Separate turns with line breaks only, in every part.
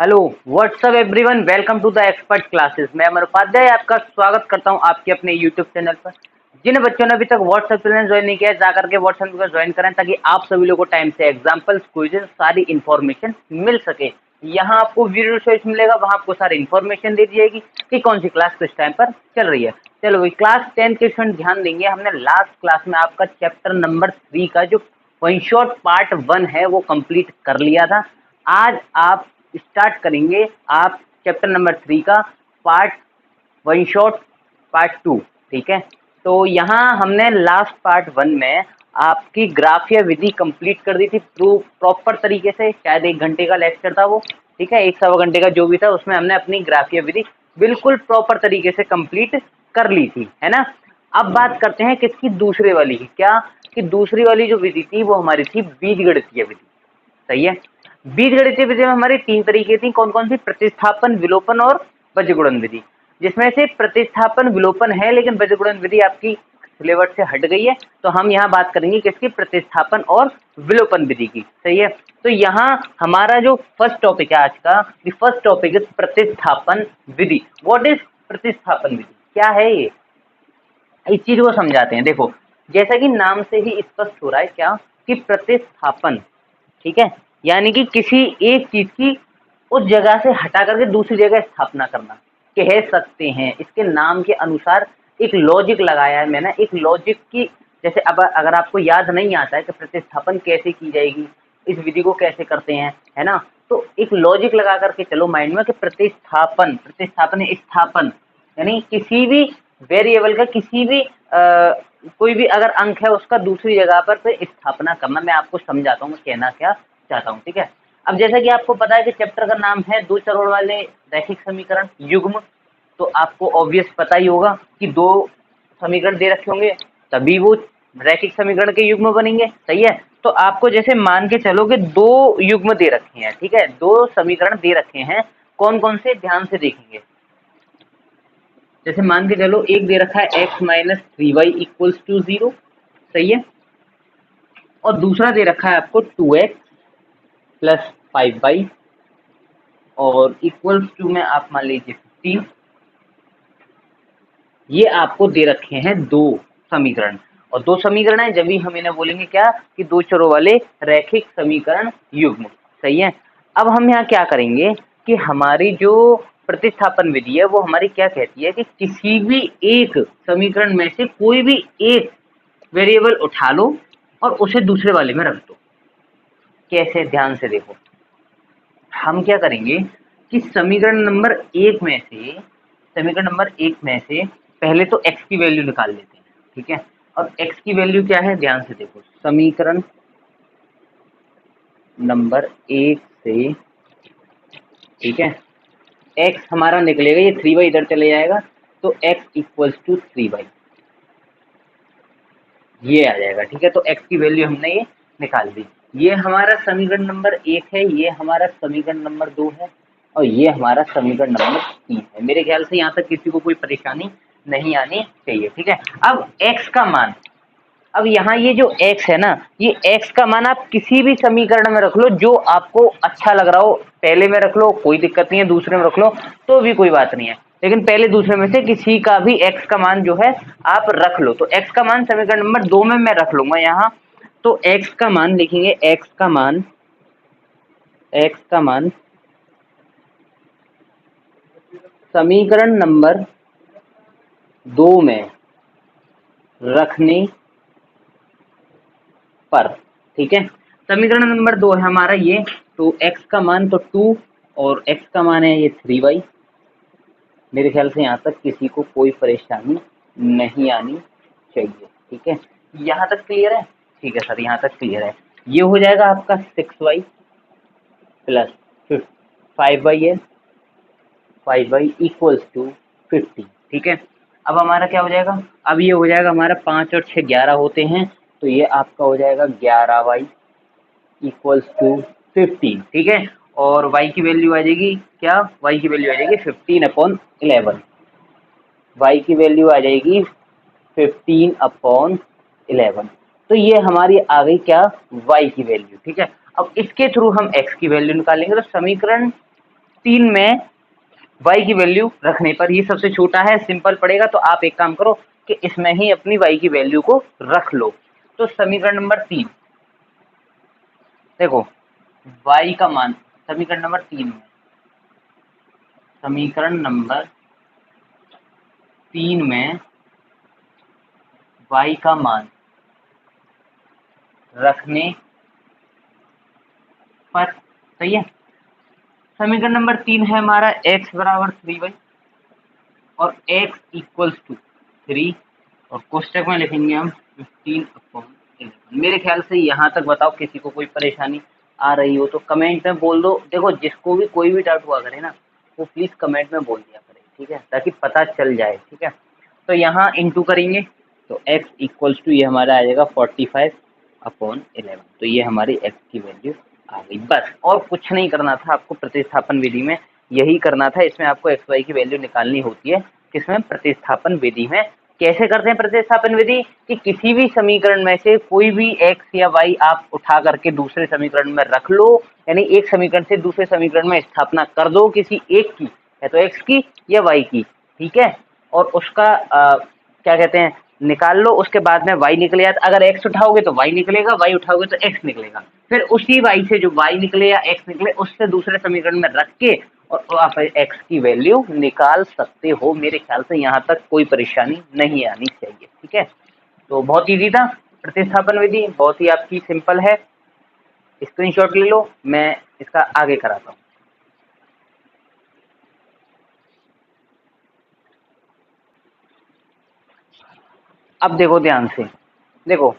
Hello what's up everyone, welcome to the expert classes. मैं अमर उपाध्याय आपका स्वागत करता हूं आपके अपने यूट्यूब चैनल पर। जिन बच्चों ने अभी तक व्हाट्सअप चैनल ज्वाइन नहीं किया है, जाकर के व्हाट्सअप को ज्वाइन करें ताकि आप सभी लोगों को टाइम से एग्जाम्पल्स, क्विजेस, सारी इन्फॉर्मेशन मिल सके। यहाँ आपको वीडियो चॉइस मिलेगा, वहाँ आपको सारी इन्फॉर्मेशन दे दी जाएगी कि कौन सी क्लास किस टाइम पर चल रही है। चलो भाई, क्लास 10 के स्टूडेंट ध्यान देंगे। हमने लास्ट क्लास में आपका चैप्टर नंबर 3 का जो वन शॉट पार्ट 1 है वो कंप्लीट कर लिया था। आज आप स्टार्ट करेंगे आप चैप्टर नंबर 3 का पार्ट वन शॉट पार्ट 2। ठीक है, तो यहाँ हमने लास्ट पार्ट 1 में आपकी ग्राफिया विधि कंप्लीट कर दी थी प्रॉपर तरीके से। शायद 1 घंटे का लेक्चर था वो, ठीक है, 1 सवा घंटे का जो भी था, उसमें हमने अपनी ग्राफिया विधि बिल्कुल प्रॉपर तरीके से कंप्लीट कर ली थी, है ना। अब बात करते हैं किसकी, दूसरे वाली की। क्या कि दूसरी वाली जो विधि थी वो हमारी थी बीजगणितीय विधि। सही है, बीजगणितीय विधि में हमारी 3 तरीके थी। कौन कौन सी? प्रतिस्थापन, विलोपन और बीजगुणन विधि। जिसमें से प्रतिस्थापन विलोपन है, लेकिन बीजगुणन विधि आपकी सिलेबस से हट गई है, तो हम यहाँ बात करेंगे किसकी? प्रतिस्थापन और विलोपन विधि की। सही है, तो यहाँ हमारा जो फर्स्ट टॉपिक है आज का, फर्स्ट टॉपिक इज प्रतिस्थापन विधि। व्हाट इज प्रतिस्थापन विधि? क्या है ये? इस चीज को समझाते हैं। देखो, जैसा कि नाम से ही स्पष्ट हो रहा है क्या कि प्रतिस्थापन, ठीक है, यानी कि किसी एक चीज की उस जगह से हटा करके दूसरी जगह स्थापना करना कह सकते हैं। इसके नाम के अनुसार एक लॉजिक लगाया है मैंने, एक लॉजिक की। जैसे अब अगर आपको याद नहीं आता है कि प्रतिस्थापन कैसे की जाएगी, इस विधि को कैसे करते हैं, है ना, तो एक लॉजिक लगा करके चलो माइंड में कि प्रतिस्थापन, प्रतिस्थापन स्थापन, यानी किसी भी वेरिएबल का, किसी भी कोई भी अगर अंक है उसका दूसरी जगह पर स्थापना करना। मैं आपको समझाता हूँ कहना क्या चाहता हूँ, ठीक है। अब जैसा कि आपको पता है कि चैप्टर का नाम है दो चरों वाले रैखिक समीकरण युग्म, तो आपको ऑब्वियस पता ही होगा कि 2 समीकरण दे रखे होंगे तभी वो रैखिक समीकरण के युग्म बनेंगे। सही है, तो आपको जैसे मान के चलो कि 2 युग्म दे रखे हैं, ठीक है, 2 समीकरण दे रखे हैं। कौन कौन से? ध्यान से देखेंगे। जैसे मान के चलो एक दे रखा है x minus 3y equals to 0। सही है, और दूसरा दे रखा है आपको 2x प्लस 5y और इक्वल्स टू में आप मान लीजिए 15। ये आपको दे रखे हैं 2 समीकरण, और 2 समीकरण है जब भी हम इन्हें बोलेंगे क्या कि 2 चरों वाले रैखिक समीकरण युग्म। सही है, अब हम यहाँ क्या करेंगे कि हमारी जो प्रतिस्थापन विधि है वो हमारी क्या कहती है कि किसी भी एक समीकरण में से कोई भी एक वेरिएबल उठा लो और उसे दूसरे वाले में रख दो। कैसे? ध्यान से देखो। हम क्या करेंगे कि समीकरण नंबर 1 में से, समीकरण नंबर 1 में से पहले तो x की वैल्यू निकाल लेते हैं, ठीक है। और x की वैल्यू क्या है? ध्यान से देखो, समीकरण नंबर 1 से, ठीक है, x हमारा निकलेगा, ये 3y इधर चले जाएगा, तो x इक्वल्स टू 3y ये आ जाएगा, ठीक है। तो x की वैल्यू हमने ये निकाल दी। ये हमारा समीकरण नंबर 1 है, ये हमारा समीकरण नंबर 2 है, और ये हमारा समीकरण नंबर 3 है। मेरे ख्याल से यहाँ तक किसी को कोई परेशानी नहीं आनी चाहिए, ठीक है। अब x का मान, अब यहाँ ये जो x है ना, ये x का मान आप किसी भी समीकरण में रख लो जो आपको अच्छा लग रहा हो। पहले में रख लो, कोई दिक्कत नहीं है, दूसरे में रख लो तो भी कोई बात नहीं है, लेकिन पहले दूसरे में से किसी का भी x का मान जो है आप रख लो। तो x का मान समीकरण नंबर 2 में मैं रख लूंगा यहाँ, तो x का मान लिखेंगे, x का मान, x का मान समीकरण नंबर 2 में रखने पर, ठीक है। समीकरण नंबर 2 है हमारा ये, तो x का मान तो 2 और x का मान है ये 3y। मेरे ख्याल से यहाँ तक किसी को कोई परेशानी नहीं आनी चाहिए, ठीक है। यहाँ तक क्लियर है? ठीक है सर, यहाँ तक क्लियर है। ये हो जाएगा आपका 6y प्लस 5y है, 5y इक्वल्स टू 50, ठीक है। अब हमारा क्या हो जाएगा? अब ये हो जाएगा हमारा 5 और 6 11 होते हैं, तो ये आपका हो जाएगा 11y इक्वल्स टू 15, ठीक है। और y की वैल्यू आ जाएगी क्या? y की वैल्यू आ जाएगी 15/11। y की वैल्यू आ जाएगी 15/11। तो ये हमारी आ गई क्या? y की वैल्यू, ठीक है। अब इसके थ्रू हम x की वैल्यू निकालेंगे। तो समीकरण 3 में y की वैल्यू रखने पर, ये सबसे छोटा है, सिंपल पड़ेगा। तो आप एक काम करो कि इसमें ही अपनी y की वैल्यू को रख लो। तो समीकरण नंबर 3 देखो, y का मान समीकरण नंबर 3 में, समीकरण नंबर 3 में y का मान रखने पर, सही है। समीकरण नंबर 3 है हमारा x बराबर 3y और x इक्वल्स टू 3 और कोष्टक में लिखेंगे हम 15/11। मेरे ख्याल से यहाँ तक बताओ, किसी को कोई परेशानी आ रही हो तो कमेंट में बोल दो। देखो, जिसको भी कोई भी डाउट हुआ करे ना, वो प्लीज़ कमेंट में बोल दिया करे, ठीक है, ताकि पता चल जाए, ठीक है। तो यहाँ इंटू करेंगे तो x इक्वल्स टू ये हमारा आ जाएगा 45/11। तो ये हमारी x की वैल्यू आ गई। बस और कुछ नहीं करना था आपको प्रतिस्थापन विधि में, यही करना था। इसमें आपको एक्स वाई की वैल्यू निकालनी होती है, किसमें, प्रतिस्थापन विधि में। कैसे करते हैं प्रतिस्थापन विधि, कि किसी भी समीकरण में से कोई भी x या y आप उठा करके दूसरे समीकरण में रख लो, यानी एक समीकरण से दूसरे समीकरण में स्थापना कर दो किसी एक की, या तो x की या y की, ठीक है। और उसका क्या कहते हैं, निकाल लो। उसके बाद में y निकले, अगर x उठाओगे तो y निकलेगा, y उठाओगे तो x निकलेगा। फिर उसी y से जो y निकले या x निकले, उससे दूसरे समीकरण में रख के और आप x की वैल्यू निकाल सकते हो। मेरे ख्याल से यहाँ तक कोई परेशानी नहीं आनी चाहिए, ठीक है। तो बहुत इजी था प्रतिस्थापन विधि, बहुत ही आपकी सिंपल है। स्क्रीनशॉट ले लो, मैं इसका आगे कराता हूँ। अब देखो ध्यान से, देखो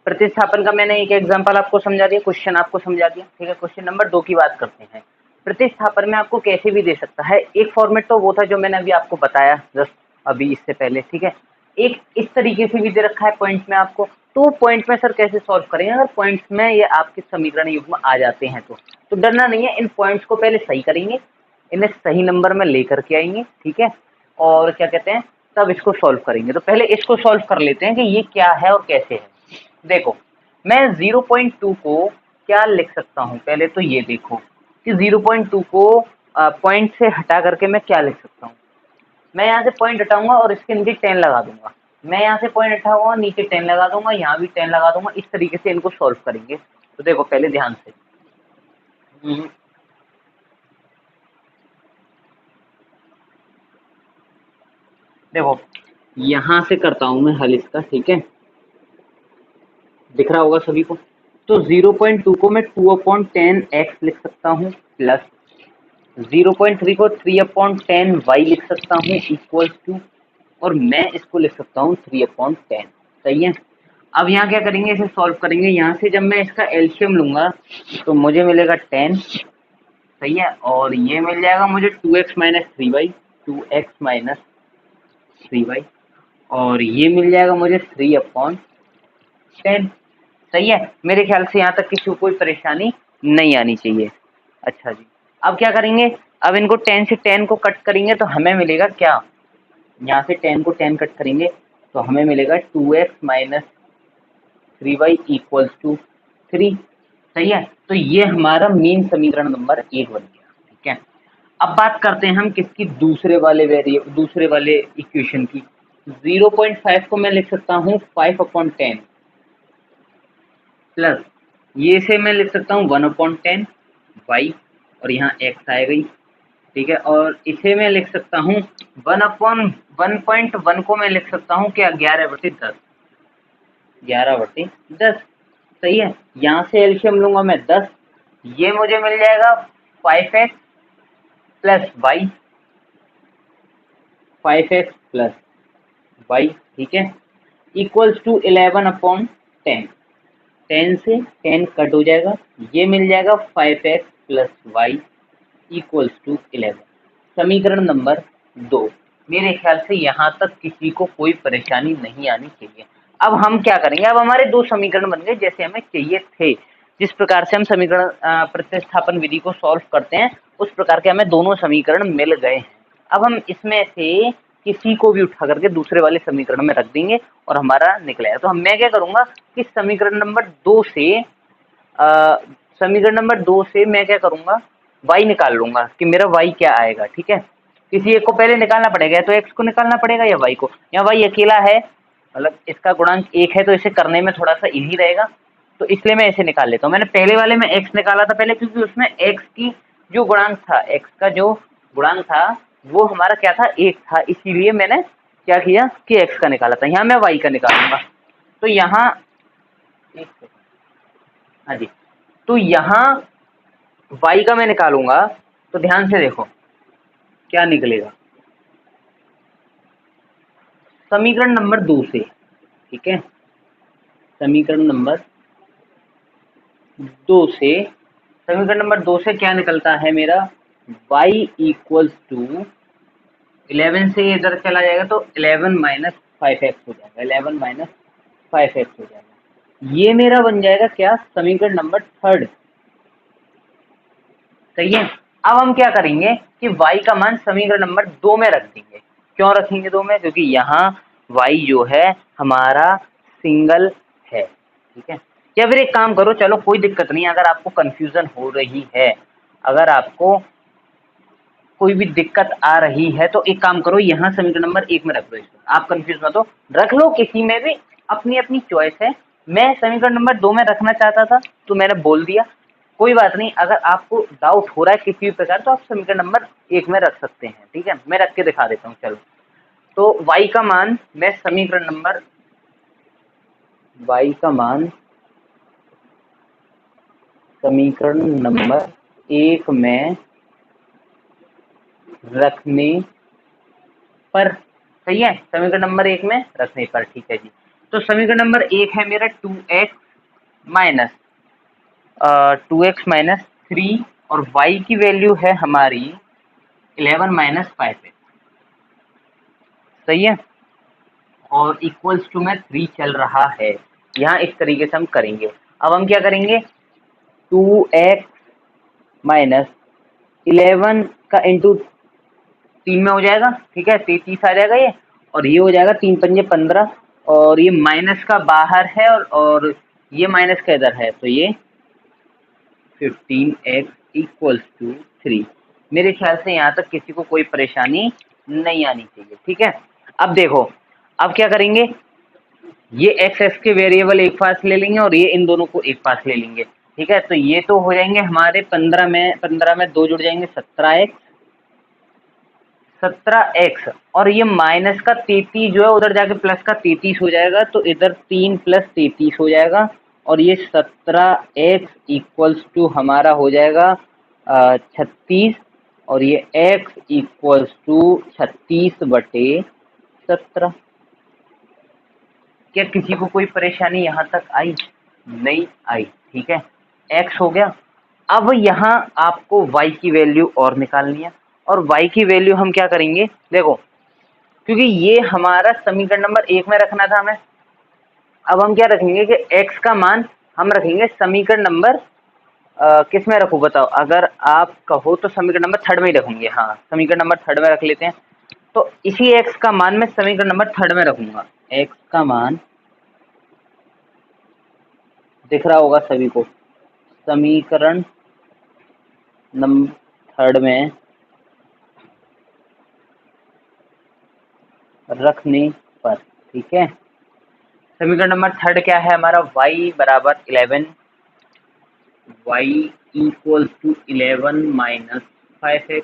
प्रतिस्थापन का मैंने एक एग्जांपल आपको समझा दिया, क्वेश्चन आपको समझा दिया, ठीक है। क्वेश्चन नंबर 2 की बात करते हैं। प्रतिस्थापन में आपको कैसे भी दे सकता है। एक फॉर्मेट तो वो था जो मैंने अभी आपको बताया जस्ट अभी इससे पहले, ठीक है। एक इस तरीके से भी दे रखा है पॉइंट में आपको, तो पॉइंट में सर कैसे सॉल्व करेंगे, अगर पॉइंट्स में ये आपके समीकरण युग्म आ जाते हैं तो डरना नहीं है। इन पॉइंट्स को पहले सही करेंगे, इन्हें सही नंबर में लेकर के आएंगे, ठीक है। और क्या कहते हैं, तब इसको सॉल्व करेंगे। तो पहले इसको सॉल्व कर लेते हैं कि ये क्या है और कैसे है। देखो, मैं 0.2 को क्या लिख सकता हूँ, पहले तो ये देखो कि 0.2 को पॉइंट से हटा करके मैं क्या लिख सकता हूँ। मैं यहाँ से पॉइंट हटाऊंगा और इसके नीचे 10 लगा दूंगा। मैं यहाँ से पॉइंट हटाऊंगा, नीचे 10 लगा दूंगा, यहाँ भी 10 लगा दूंगा। इस तरीके से इनको सॉल्व करेंगे। तो देखो पहले ध्यान से, देखो यहाँ से करता हूँ मैं हल इसका, ठीक है, दिख रहा होगा सभी को। तो 0.2 को मैं 2/10x लिख सकता हूँ, प्लस 0.3 को 3/10y लिख सकता हूँ इक्वल टू, और मैं इसको लिख सकता हूँ 3/10, सही है। अब यहाँ क्या करेंगे, इसे सॉल्व करेंगे। यहाँ से जब मैं इसका एलसीएम लूंगा तो मुझे मिलेगा 10, सही है, और ये मिल जाएगा मुझे 2x minus 3y, 2x minus 3y, और ये मिल जाएगा मुझे 3/10, सही है। मेरे ख्याल से यहाँ तक किसी को कोई परेशानी नहीं आनी चाहिए। अच्छा जी, अब क्या करेंगे, अब इनको 10 से 10 को कट करेंगे तो हमें मिलेगा क्या, यहाँ से 10 को 10 कट करेंगे तो हमें मिलेगा 2x minus 3y equals to 3, सही है। तो ये हमारा मेन समीकरण नंबर 1 बन गया, ठीक है। अब बात करते हैं हम किसकी, दूसरे वाले इक्वेशन की। 0.5 को मैं लिख सकता हूँ 5/10 प्लस ये से मैं लिख सकता हूँ 1/10 y, और यहाँ x आ गई, ठीक है। और इसे मैं लिख सकता हूँ 1/1 को मैं लिख सकता हूँ क्या, 11/10, 11/10, सही है। यहाँ से एलसीएम लूंगा मैं 10, ये मुझे मिल जाएगा 5x plus Y, 5x plus Y, ठीक है, इक्वल्स टू 11/10। 10 से 10 कट हो जाएगा, ये मिल जाएगा 5x plus Y equals to 11, समीकरण नंबर 2। मेरे ख्याल से यहाँ तक किसी को कोई परेशानी नहीं आनी चाहिए। अब हम क्या करेंगे, अब हमारे 2 समीकरण बन गए जैसे हमें चाहिए थे। जिस प्रकार से हम समीकरण प्रतिस्थापन विधि को सॉल्व करते हैं उस प्रकार के हमें दोनों समीकरण मिल गए हैं। अब हम इसमें से किसी को भी उठा करके दूसरे वाले समीकरण में रख देंगे और हमारा निकलेगा। तो मैं क्या करूंगा कि समीकरण नंबर 2 से मैं क्या करूंगा, y निकाल लूंगा कि मेरा y क्या आएगा। ठीक है, किसी एक को पहले निकालना पड़ेगा, तो x को निकालना पड़ेगा या y को। यहाँ y अकेला है, मतलब इसका गुणांक 1 है, तो इसे करने में थोड़ा सा इजी रहेगा, तो इसलिए मैं इसे निकाल लेता हूँ। मैंने पहले वाले में x निकाला था पहले, क्योंकि उसमें x की जो गुणांक था, x का जो गुणांक था वो हमारा क्या था, 1 था, इसीलिए मैंने क्या किया कि x का निकाला था। यहाँ मैं y का निकालूंगा, तो यहाँ हाँ जी, तो यहाँ y का मैं निकालूंगा, तो ध्यान से देखो क्या निकलेगा। समीकरण नंबर 2 से, ठीक है, समीकरण नंबर 2 से, समीकरण नंबर 2 से क्या निकलता है मेरा, y इक्वल्स टू 11 से इधर चला जाएगा तो 11 माइनस 5x हो जाएगा, 11 माइनस 5x हो जाएगा। ये मेरा बन जाएगा क्या, समीकरण नंबर 3। सही है। अब हम क्या करेंगे कि y का मान समीकरण नंबर 2 में रख देंगे। क्यों रखेंगे 2 में, क्योंकि यहाँ y जो है हमारा सिंगल है। ठीक है, या फिर एक काम करो, चलो कोई दिक्कत नहीं, अगर आपको कंफ्यूजन हो रही है, अगर आपको कोई भी दिक्कत आ रही है, तो एक काम करो, यहाँ समीकरण नंबर 1 में रख दो इसको, आप कंफ्यूज मत हो, रख लो, किसी में भी अपनी अपनी चॉइस है। मैं समीकरण नंबर 2 में रखना चाहता था तो मैंने बोल दिया, कोई बात नहीं। अगर आपको डाउट हो रहा है किसी भी प्रकार, तो आप समीकरण नंबर 1 में रख सकते हैं। ठीक है, मैं रख के दिखा देता हूँ। चलो, तो y का मान मैं समीकरण नंबर y का मान समीकरण नंबर 1 में रखने पर, सही है, समीकरण नंबर 1 में रखने पर। ठीक है जी, तो समीकरण नंबर 1 है मेरा 2x माइनस 3, और y की वैल्यू है हमारी 11 माइनस 5x। सही है, और इक्वल्स टू में 3 चल रहा है। यहाँ इस तरीके से हम करेंगे। अब हम क्या करेंगे, 2x माइनस 11 का इंटू 3 में हो जाएगा। ठीक है, 33 आ जाएगा ये, और ये हो जाएगा 3 पंजे 15, और ये माइनस का बाहर है, और ये माइनस का इधर है, तो ये 15x इक्वल्स टू 3। मेरे ख्याल से यहाँ तक किसी को कोई परेशानी नहीं आनी चाहिए। ठीक है, अब देखो, अब क्या करेंगे, ये x के वेरिएबल एक पास ले लेंगे, और ये इन दोनों को एक पास ले लेंगे। ठीक है, तो ये तो हो जाएंगे हमारे 15 में 2 जुड़ जाएंगे, 17x, और ये माइनस का 33 जो है उधर जाके प्लस का 33 हो जाएगा, तो इधर 3 प्लस 33 हो जाएगा, और ये 17x इक्वल्स टू हमारा हो जाएगा 36, और ये x इक्वल्स टू 36/17। क्या किसी को कोई परेशानी यहाँ तक आई? नहीं आई। ठीक है, x हो गया। अब यहाँ आपको y की वैल्यू और निकालनी है, और y की वैल्यू हम क्या करेंगे, देखो, क्योंकि ये हमारा समीकरण नंबर 1 में रखना था हमें, अब हम क्या रखेंगे कि x का मान हम रखेंगे समीकरण नंबर किस में रखूँ बताओ, अगर आप कहो तो समीकरण नंबर 3 में ही रखूंगे। हाँ, समीकरण नंबर 3 में रख लेते हैं। तो इसी x का मान मैं समीकरण नंबर 3 में रखूंगा। x का मान दिख रहा होगा सभी को, समीकरण नंबर 3 में रखने पर। ठीक है, समीकरण नंबर 3 क्या है हमारा, y बराबर 11, y equals to 11 minus 5x,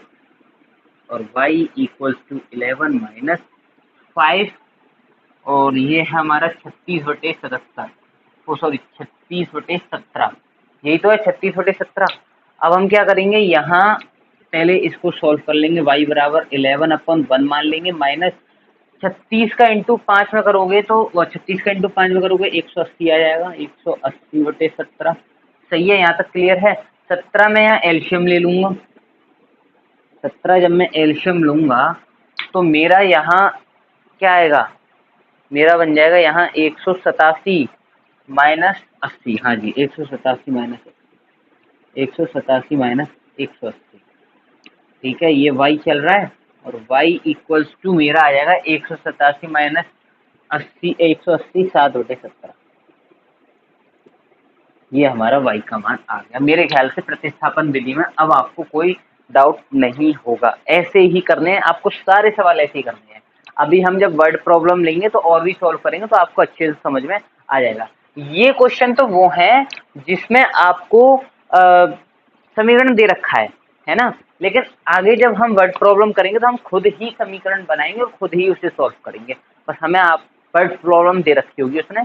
और y इक्वल्स टू 11 माइनस 5, और ये है हमारा 36/77, ओ सॉरी 36/17, यही तो है 36/17। अब हम क्या करेंगे, यहाँ पहले इसको सॉल्व कर लेंगे, y बराबर 11/1 मान लेंगे, माइनस 36 का इंटू 5 में करोगे तो 36 का इंटू 5 में करोगे 180 आ जाएगा, 180/17। सही है, यहाँ तक क्लियर है। 17 में यहाँ एल्शियम ले लूंगा, 17 जब मैं एल्शियम लूंगा तो मेरा यहाँ क्या आएगा, मेरा बन जाएगा यहाँ 187 माइनस 80। हाँ जी, 187 माइनस 180। ठीक है, ये y चल रहा है, और y इक्वल्स टू मेरा आ जाएगा 187 माइनस 80, 180 7/17। ये हमारा y का मान आ गया। मेरे ख्याल से प्रतिस्थापन विधि में अब आपको कोई डाउट नहीं होगा। ऐसे ही करने हैं आपको, सारे सवाल ऐसे ही करने हैं। अभी हम जब वर्ड प्रॉब्लम लेंगे तो और भी सॉल्व करेंगे तो आपको अच्छे से समझ में आ जाएगा। ये क्वेश्चन तो वो है जिसमें आपको समीकरण दे रखा है ना, लेकिन आगे जब हम वर्ड प्रॉब्लम करेंगे तो हम खुद ही समीकरण बनाएंगे और खुद ही उसे सॉल्व करेंगे। बस हमें आप वर्ड प्रॉब्लम दे रखी होगी उसने,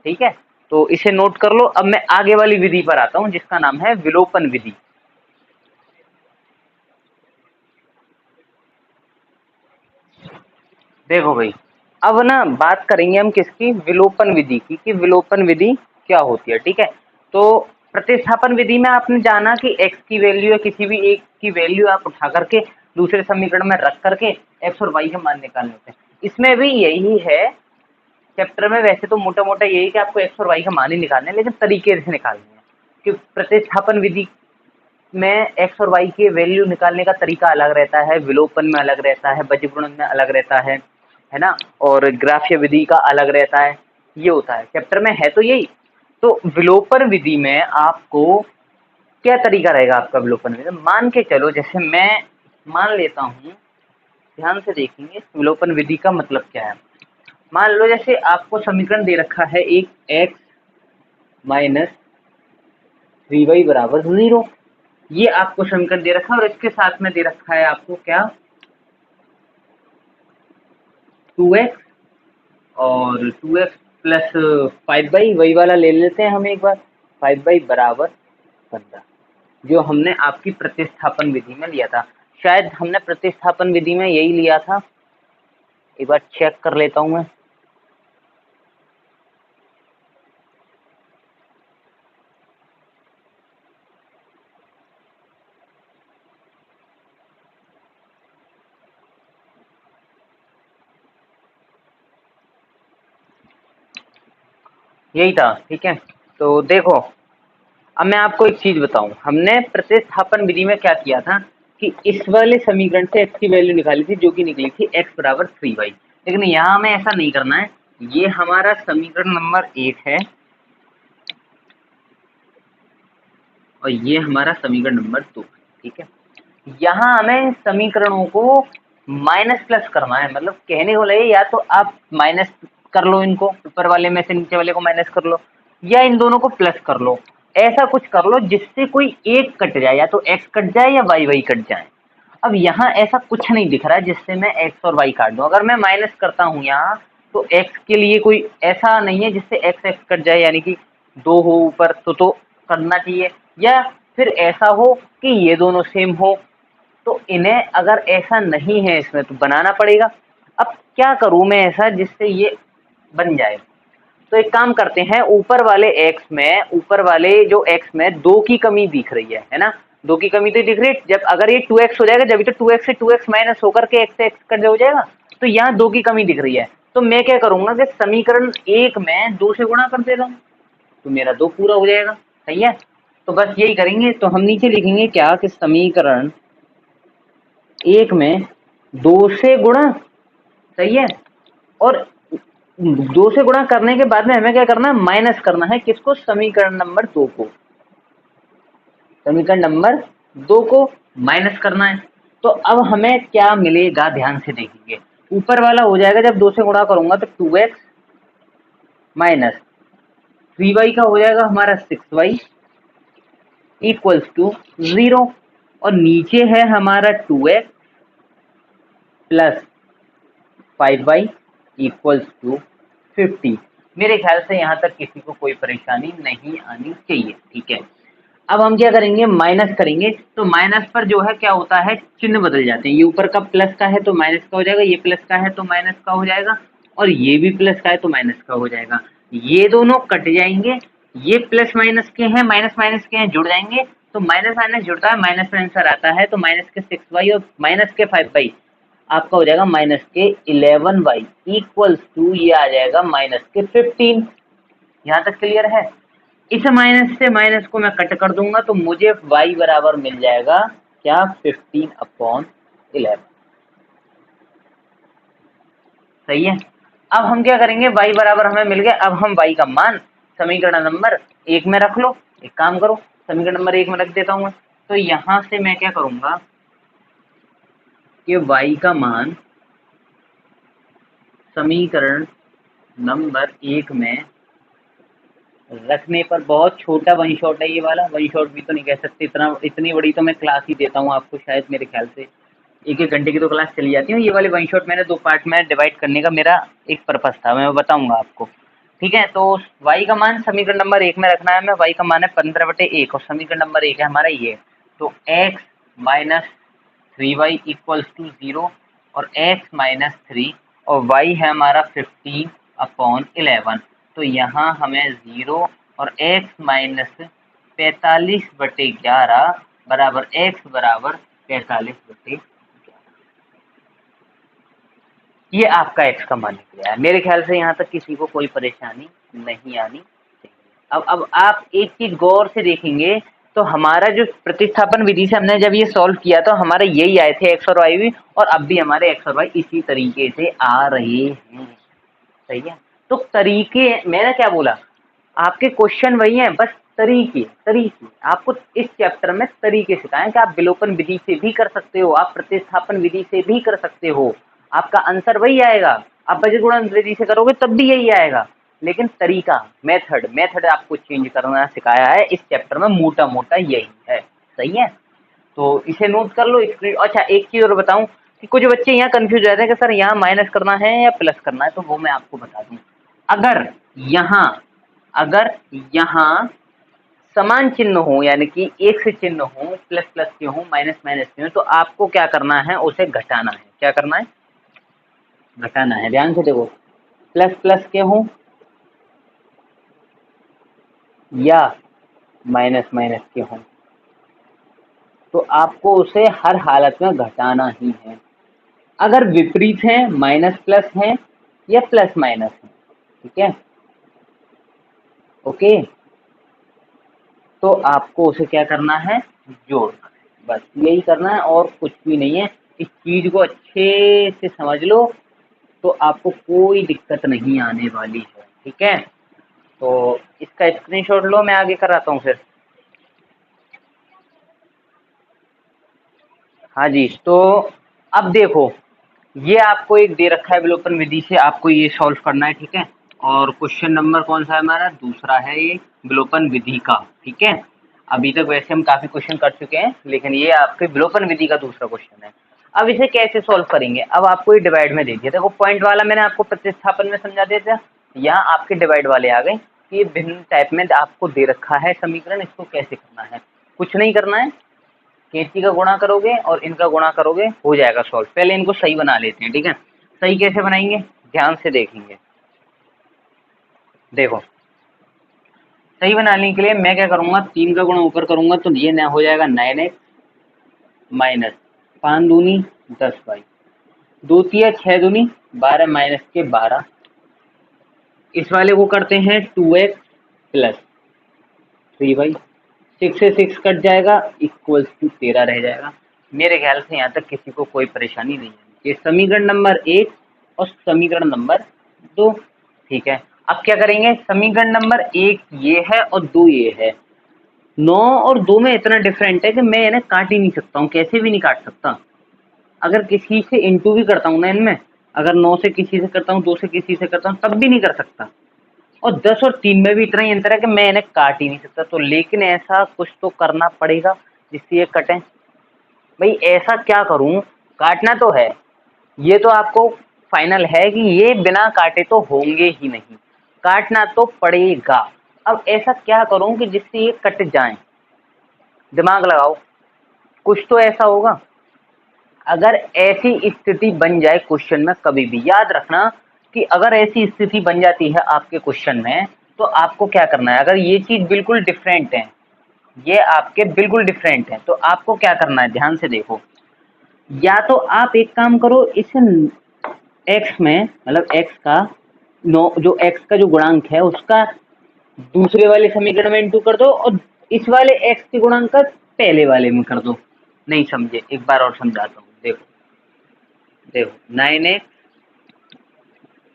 ठीक है, तो इसे नोट कर लो। अब मैं आगे वाली विधि पर आता हूं जिसका नाम है विलोपन विधि। देखो भाई, अब ना बात करेंगे हम किसकी, विलोपन विधि की, कि विलोपन विधि क्या होती है। ठीक है, तो प्रतिस्थापन विधि में आपने जाना कि x की वैल्यू या किसी भी एक की वैल्यू आप उठा करके दूसरे समीकरण में रख करके x और y के मान निकालने होते हैं। इसमें भी यही है, चैप्टर में वैसे तो मोटा मोटा यही कि आपको x और y का मान ही निकालना है, लेकिन तरीके से निकालने हैं कि प्रतिस्थापन विधि में x और y के वैल्यू निकालने का तरीका अलग रहता है, विलोपन में अलग रहता है, बजीगुणन में अलग रहता है ना, और ग्राफ्य विधि का अलग रहता है। ये होता है चैप्टर में, है तो यही। तो विलोपन विधि में आपको क्या तरीका रहेगा आपका विलोपन विधि, मान के चलो जैसे मैं मान लेता हूँ, ध्यान से देखेंगे विलोपन विधि का मतलब क्या है। मान लो जैसे आपको समीकरण दे रखा है एक x माइनस 3y बराबर 0, ये आपको समीकरण दे रखा है, और इसके साथ में दे रखा है आपको क्या, 2x और 2x प्लस 5y, वही वाला ले लेते हैं हम एक बार, 5y बराबर 15, जो हमने आपकी प्रतिस्थापन विधि में लिया था। शायद हमने प्रतिस्थापन विधि में यही लिया था, एक बार चेक कर लेता हूं मैं। यही था, ठीक है। तो देखो, अब मैं आपको एक चीज बताऊं, हमने प्रतिस्थापन विधि में क्या किया था कि इस वाले समीकरण से x की वैल्यू निकाली थी, जो कि निकली थी x बराबर 3y। लेकिन यहाँ हमें ऐसा नहीं करना है, ये हमारा समीकरण नंबर 1 है और ये हमारा समीकरण नंबर 2, ठीक है। यहाँ हमें समीकरणों को माइनस प्लस करना है, मतलब कहने को लगे या तो आप माइनस कर लो, इनको ऊपर वाले में से नीचे वाले को माइनस कर लो, या इन दोनों को प्लस कर लो। ऐसा कुछ कर लो जिससे कोई एक कट जाए, या तो x कट जाए या y कट जाए। अब यहाँ ऐसा कुछ नहीं दिख रहा है जिससे मैं x और y काट दूं। अगर मैं माइनस करता हूँ यहाँ, तो x के लिए कोई ऐसा नहीं है जिससे x कट जाए, यानी कि 2 हो ऊपर तो करना चाहिए, या फिर ऐसा हो कि ये दोनों सेम हो। तो इन्हें अगर ऐसा नहीं है इसमें तो बनाना पड़ेगा। अब क्या करूं मैं ऐसा जिससे ये बन जाए, तो एक काम करते हैं, ऊपर वाले ऊपर वाले जो x में 2 की कमी दिख रही है ना, 2 की कमी तो दिख रही है। जब अगर ये 2x हो जाएगा, जब तो 2x से 2x माइनस होकर के x से x कट हो जाएगा, तो यहाँ 2 की कमी दिख रही है। तो मैं क्या करूंगा कि समीकरण 1 में 2 से गुणा कर देता हूँ, तो मेरा 2 पूरा हो जाएगा। सही है, तो बस यही करेंगे। तो हम नीचे लिखेंगे क्या कि समीकरण 1 में 2 से गुणा, सही है, और 2 से गुणा करने के बाद में हमें क्या करना है, माइनस करना है किसको, समीकरण नंबर 2 को, समीकरण नंबर 2 को माइनस करना है। तो अब हमें क्या मिलेगा, ध्यान से देखेंगे, ऊपर वाला हो जाएगा जब 2 से गुणा करूंगा तो 2x माइनस 3y का हो जाएगा हमारा 6y इक्वल्स टू 0, और नीचे है हमारा 2x plus 5y equals to 50। मेरे ख्याल से यहाँ तक किसी को कोई परेशानी नहीं आनी चाहिए, ठीक है। अब हम क्या करेंगे, माइनस करेंगे, तो माइनस पर जो है क्या होता है, चिन्ह बदल जाते हैं। ये ऊपर का प्लस का है तो माइनस का हो जाएगा, ये प्लस का है तो माइनस का हो जाएगा, और ये भी प्लस का है तो माइनस का हो जाएगा। ये दोनों कट जाएंगे, ये प्लस माइनस के हैं, माइनस माइनस के हैं, जुड़ जाएंगे, तो माइनस माइनस जुड़ता है, माइनस में आंसर आता है, तो माइनस के 6y और माइनस के 5y आपका हो जाएगा माइनस के 11y इक्वल्स टू, ये आ जाएगा माइनस के 15। यहाँ तक क्लियर है। इस माइनस से माइनस को मैं कट कर दूंगा तो मुझे y बराबर मिल जाएगा क्या, 15/11। सही है। अब हम क्या करेंगे, y बराबर हमें मिल गया। अब हम y का मान समीकरण नंबर 1 में रख लो, एक काम करो, समीकरण नंबर 1 में रख देता हूँ मैं। तो यहाँ से मैं क्या करूँगा कि y का मान समीकरण नंबर 1 में रखने पर, बहुत छोटा वन शॉट है ये वाला, वन शॉट भी तो नहीं कह सकते, इतनी बड़ी तो मैं क्लास ही देता हूँ आपको, शायद मेरे ख्याल से 1-1 घंटे की तो क्लास चली जाती है। ये वाले वन शॉट मैंने 2 पार्ट में डिवाइड करने का मेरा एक पर्पस था, मैं बताऊंगा आपको। ठीक है, तो y का मान समीकरण नंबर 1 में रखना है। मैं y का मान है 15/1 और समीकरण नंबर 1 है हमारा ये। तो x minus 3y equals to 0 और x माइनस 3 और y है हमारा 15/11। तो यहाँ हमें 0 और x माइनस 45/11 बराबर x बराबर 45/11, ये आपका x का मान निकला है। मेरे ख्याल से यहाँ तक किसी को कोई परेशानी नहीं आनी चाहिए। अब आप एक चीज गौर से देखेंगे तो हमारा जो प्रतिस्थापन विधि से हमने जब ये सॉल्व किया तो हमारे यही आए थे x और y भी, और अब भी हमारे x और y इसी तरीके से आ रहे हैं। सही है, तो तरीके, मैंने क्या बोला, आपके क्वेश्चन वही हैं, बस तरीके तरीके आपको इस चैप्टर में तरीके सिखाएं कि आप विलोपन विधि से भी कर सकते हो, आप प्रतिस्थापन विधि से भी कर सकते हो, आपका आंसर वही आएगा। आप बजट गुणन विधि से करोगे तब भी यही आएगा, लेकिन तरीका, मेथड आपको चेंज करना सिखाया है इस चैप्टर में, मोटा मोटा यही है। सही है, तो इसे नोट कर लो स्क्रीन। अच्छा, एक चीज और बताऊं कि कुछ बच्चे यहाँ कंफ्यूज रहते हैं कि सर यहाँ माइनस करना है या प्लस करना है, तो वो मैं आपको बता दूं। अगर यहाँ समान चिन्ह हो, यानी कि एक से चिन्ह हो, प्लस प्लस के हो, माइनस माइनस के हो, तो आपको क्या करना है, उसे घटाना है। क्या करना है? घटाना है। ध्यान से देखो, प्लस प्लस के हो या माइनस माइनस के हो, तो आपको उसे हर हालत में घटाना ही है। अगर विपरीत है, माइनस प्लस है या प्लस माइनस है, ठीक है, ओके, तो आपको उसे क्या करना है, जोड़ना है। बस यही करना है और कुछ भी नहीं है। इस चीज को अच्छे से समझ लो तो आपको कोई दिक्कत नहीं आने वाली है। ठीक है, तो इसका स्क्रीनशॉट लो, मैं आगे कराता हूँ फिर। हाँ जी, तो अब देखो, ये आपको एक दे रखा है विलोपन विधि से, आपको ये सॉल्व करना है। ठीक है, और क्वेश्चन नंबर कौन सा है हमारा, दूसरा है ये विलोपन विधि का। ठीक है, अभी तक वैसे हम काफी क्वेश्चन कर चुके हैं, लेकिन ये आपके विलोपन विधि का दूसरा क्वेश्चन है। अब इसे कैसे सॉल्व करेंगे, अब आपको ये डिवाइड में दे दिया, देखो पॉइंट वाला मैंने आपको प्रतिस्थापन में समझा दिया था, यहाँ आपके डिवाइड वाले आ गए कि ये भिन्न टाइप में आपको दे रखा है समीकरण, इसको कैसे करना है। कुछ नहीं करना है, कैंची का गुणा करोगे और इनका गुणा करोगे, हो जाएगा सॉल्व। पहले इनको सही बना लेते हैं। ठीक है, सही कैसे बनाएंगे, ध्यान से देखेंगे। देखो, सही बनाने के लिए मैं क्या करूंगा, 3 का गुणा ऊपर करूंगा तो ये ना हो जाएगा 9x माइनस 5 दूनी 10y, 2 तिया 6 दूनी 12 माइनस के 12। इस वाले को करते हैं 2x प्लस 3y, 6 से 6 कट जाएगा, इक्वल्स टू 13 रह जाएगा। मेरे ख्याल से यहाँ तक किसी को कोई परेशानी नहीं है। ये समीकरण नंबर 1 और समीकरण नंबर 2। ठीक है, अब क्या करेंगे, समीकरण नंबर 1 ये है और 2 ये है। 9 और 2 में इतना डिफरेंट है कि मैं इन्हें काट ही नहीं सकता हूँ, कैसे भी नहीं काट सकता। अगर किसी से इंटू भी करता हूँ ना इनमें, अगर 9 से किसी से करता हूँ, 2 से किसी से करता हूँ, तब भी नहीं कर सकता। और 10 और 3 में भी इतना ही अंतर है कि मैं इन्हें काट ही नहीं सकता। तो लेकिन ऐसा कुछ तो करना पड़ेगा जिससे ये कटें। भाई ऐसा क्या करूं, काटना तो है, ये तो आपको फाइनल है कि ये बिना काटे तो होंगे ही नहीं, काटना तो पड़ेगा। अब ऐसा क्या करूं कि जिससे ये कट जाएं, दिमाग लगाओ, कुछ तो ऐसा होगा। अगर ऐसी स्थिति बन जाए क्वेश्चन में, कभी भी याद रखना कि अगर ऐसी स्थिति बन जाती है आपके क्वेश्चन में, तो आपको क्या करना है, अगर ये चीज बिल्कुल डिफरेंट है, ये आपके बिल्कुल डिफरेंट है, तो आपको क्या करना है, ध्यान से देखो। या तो आप एक काम करो, इस x में, मतलब x का जो x का जो गुणांक है उसका दूसरे वाले समीकरण में इंटू कर दो और इस वाले x के गुणांक का पहले वाले में कर दो। नहीं समझे, एक बार और समझाता हूँ। देखो देखो, 9x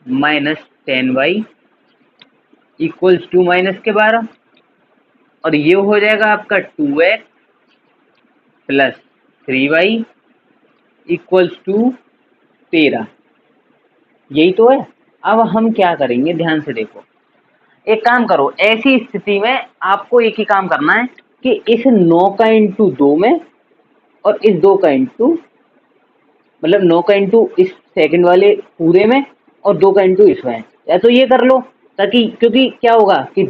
minus 10y equals to minus के 12, और ये हो जाएगा आपका 2x plus 3y equals to 13। यही तो है। अब हम क्या करेंगे, ध्यान से देखो, एक काम करो, ऐसी स्थिति में आपको एक ही काम करना है कि इस 9 का इंटू 2 में और इस 2 का इंटू, मतलब 9 का इंटू इस सेकंड वाले पूरे में और 2 का इंटू इसमें, या तो ये कर लो, ताकि क्योंकि क्या होगा कि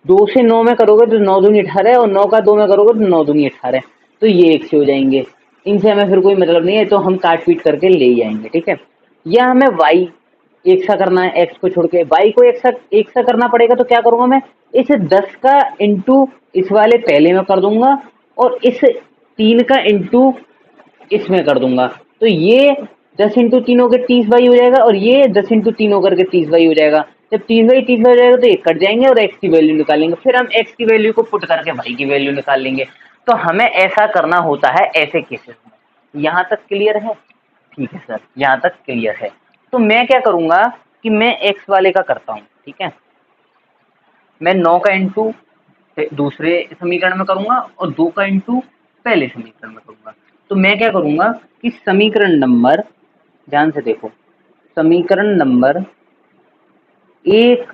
2 से 9 में करोगे तो 9 दूनी 18 और 9 का 2 में करोगे तो 9 दूनी 18, तो ये एक से हो जाएंगे। इनसे हमें फिर कोई मतलब नहीं है, तो हम काट पीट करके ले ही आएंगे, ठीक है। या हमें y एक सा करना है, x को छोड़ के y को एक सा करना पड़ेगा, तो क्या करूंगा मैं, इस 10 का इंटू इस वाले पहले में कर दूंगा और इस 3 का इंटू इसमें कर दूंगा, तो ये 10 इंटू 3 होकर 30y हो जाएगा और ये 10 इंटू 3 होकर के 30y हो जाएगा। जब 30y हो जाएगा तो ये कट जाएंगे और x की वैल्यू निकालेंगे, फिर हम x की वैल्यू को पुट करके y की वैल्यू निकाल लेंगे। तो हमें ऐसा करना होता है ऐसे केसेस में। यहाँ तक क्लियर है? ठीक है सर, यहाँ तक क्लियर है। तो मैं क्या करूंगा कि मैं x वाले का करता हूँ, ठीक है। मैं 9 का इंटू दूसरे समीकरण में करूंगा और 2 का इंटू पहले समीकरण में करूंगा। तो मैं क्या करूंगा कि समीकरण नंबर, ध्यान से देखो, समीकरण नंबर एक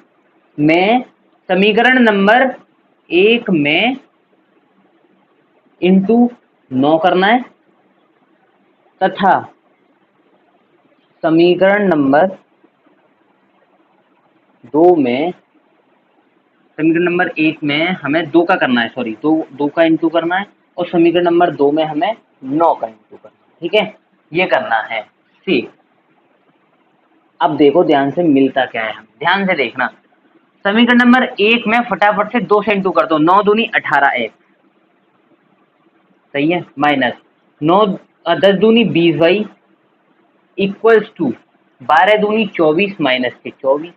में, समीकरण नंबर 1 में इंटू 9 करना है तथा समीकरण नंबर 2 में, समीकरण नंबर 1 में हमें 2 का करना है, सॉरी 2 का इंटू करना है और समीकरण नंबर 2 में हमें 9 का इंटू करना है, ठीक है। ये करना है सी। अब देखो ध्यान से मिलता क्या है, हम ध्यान से देखना। समीकरण नंबर 1 में फटाफट से 2 से इंटू कर दो, 9 दूनी 18x, सही है, माइनस 9 10 दूनी 20y इक्वल्स टू 12 दूनी 24 माइनस के 24।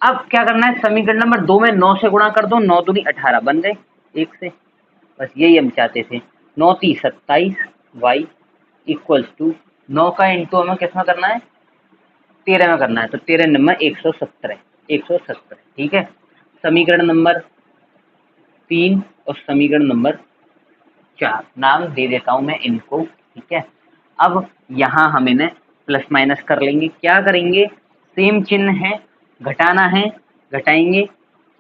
अब क्या करना है, समीकरण नंबर 2 में 9 से गुणा कर दो, 9 दूनी 18 बन गए 1 से, बस यही हम चाहते थे। 9 3 27 y इक्वल्स टू 9 का इंटू हमें किस में करना है, 13 में करना है, तो 13 नंबर 117, ठीक है। समीकरण नंबर 3 और समीकरण नंबर 4 नाम दे देता हूं मैं इनको, ठीक है। अब यहाँ हम इन्हें प्लस माइनस कर लेंगे। क्या करेंगे, सेम चिन्ह है, घटाना है, घटाएंगे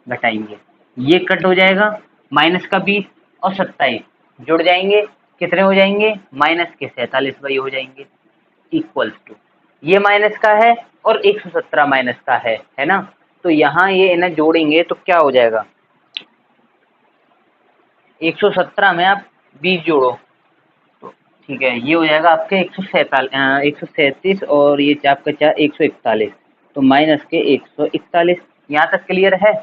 घटाएंगे, ये कट हो जाएगा, माइनस का 20 और 27 जुड़ जाएंगे, कितने हो जाएंगे, माइनस के 47y हो जाएंगे इक्वल्स टू, ये माइनस का है और 117 माइनस का है ना। तो यहाँ ये इन्हें जोड़ेंगे तो क्या हो जाएगा, 117 में आप 20 जोड़ो तो ठीक है, ये हो जाएगा आपके 137 और ये आपका 141, तो माइनस के 141। यहाँ तक क्लियर है?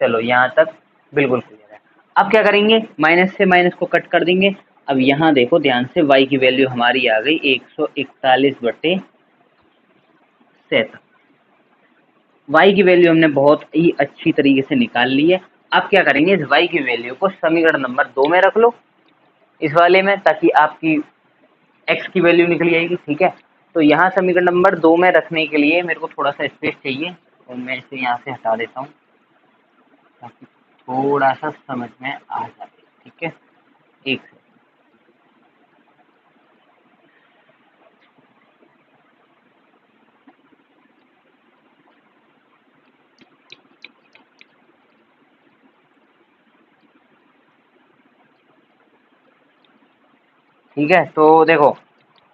चलो यहाँ तक बिल्कुल क्लियर है। अब क्या करेंगे, माइनस से माइनस को कट कर देंगे। अब यहाँ देखो ध्यान से, y की वैल्यू हमारी आ गई 141/7। y की वैल्यू हमने बहुत ही अच्छी तरीके से निकाल ली है। अब क्या करेंगे, इस y की वैल्यू को समीकरण नंबर 2 में रख लो, इस वाले में, ताकि आपकी x की वैल्यू निकल आएगी, ठीक है। तो यहाँ समीकरण नंबर 2 में रखने के लिए मेरे को थोड़ा सा स्पेस चाहिए, तो मैं इसे यहाँ से हटा देता हूँ ताकि थोड़ा सा समझ में आ जाए, ठीक है। एक से ठीक है, तो देखो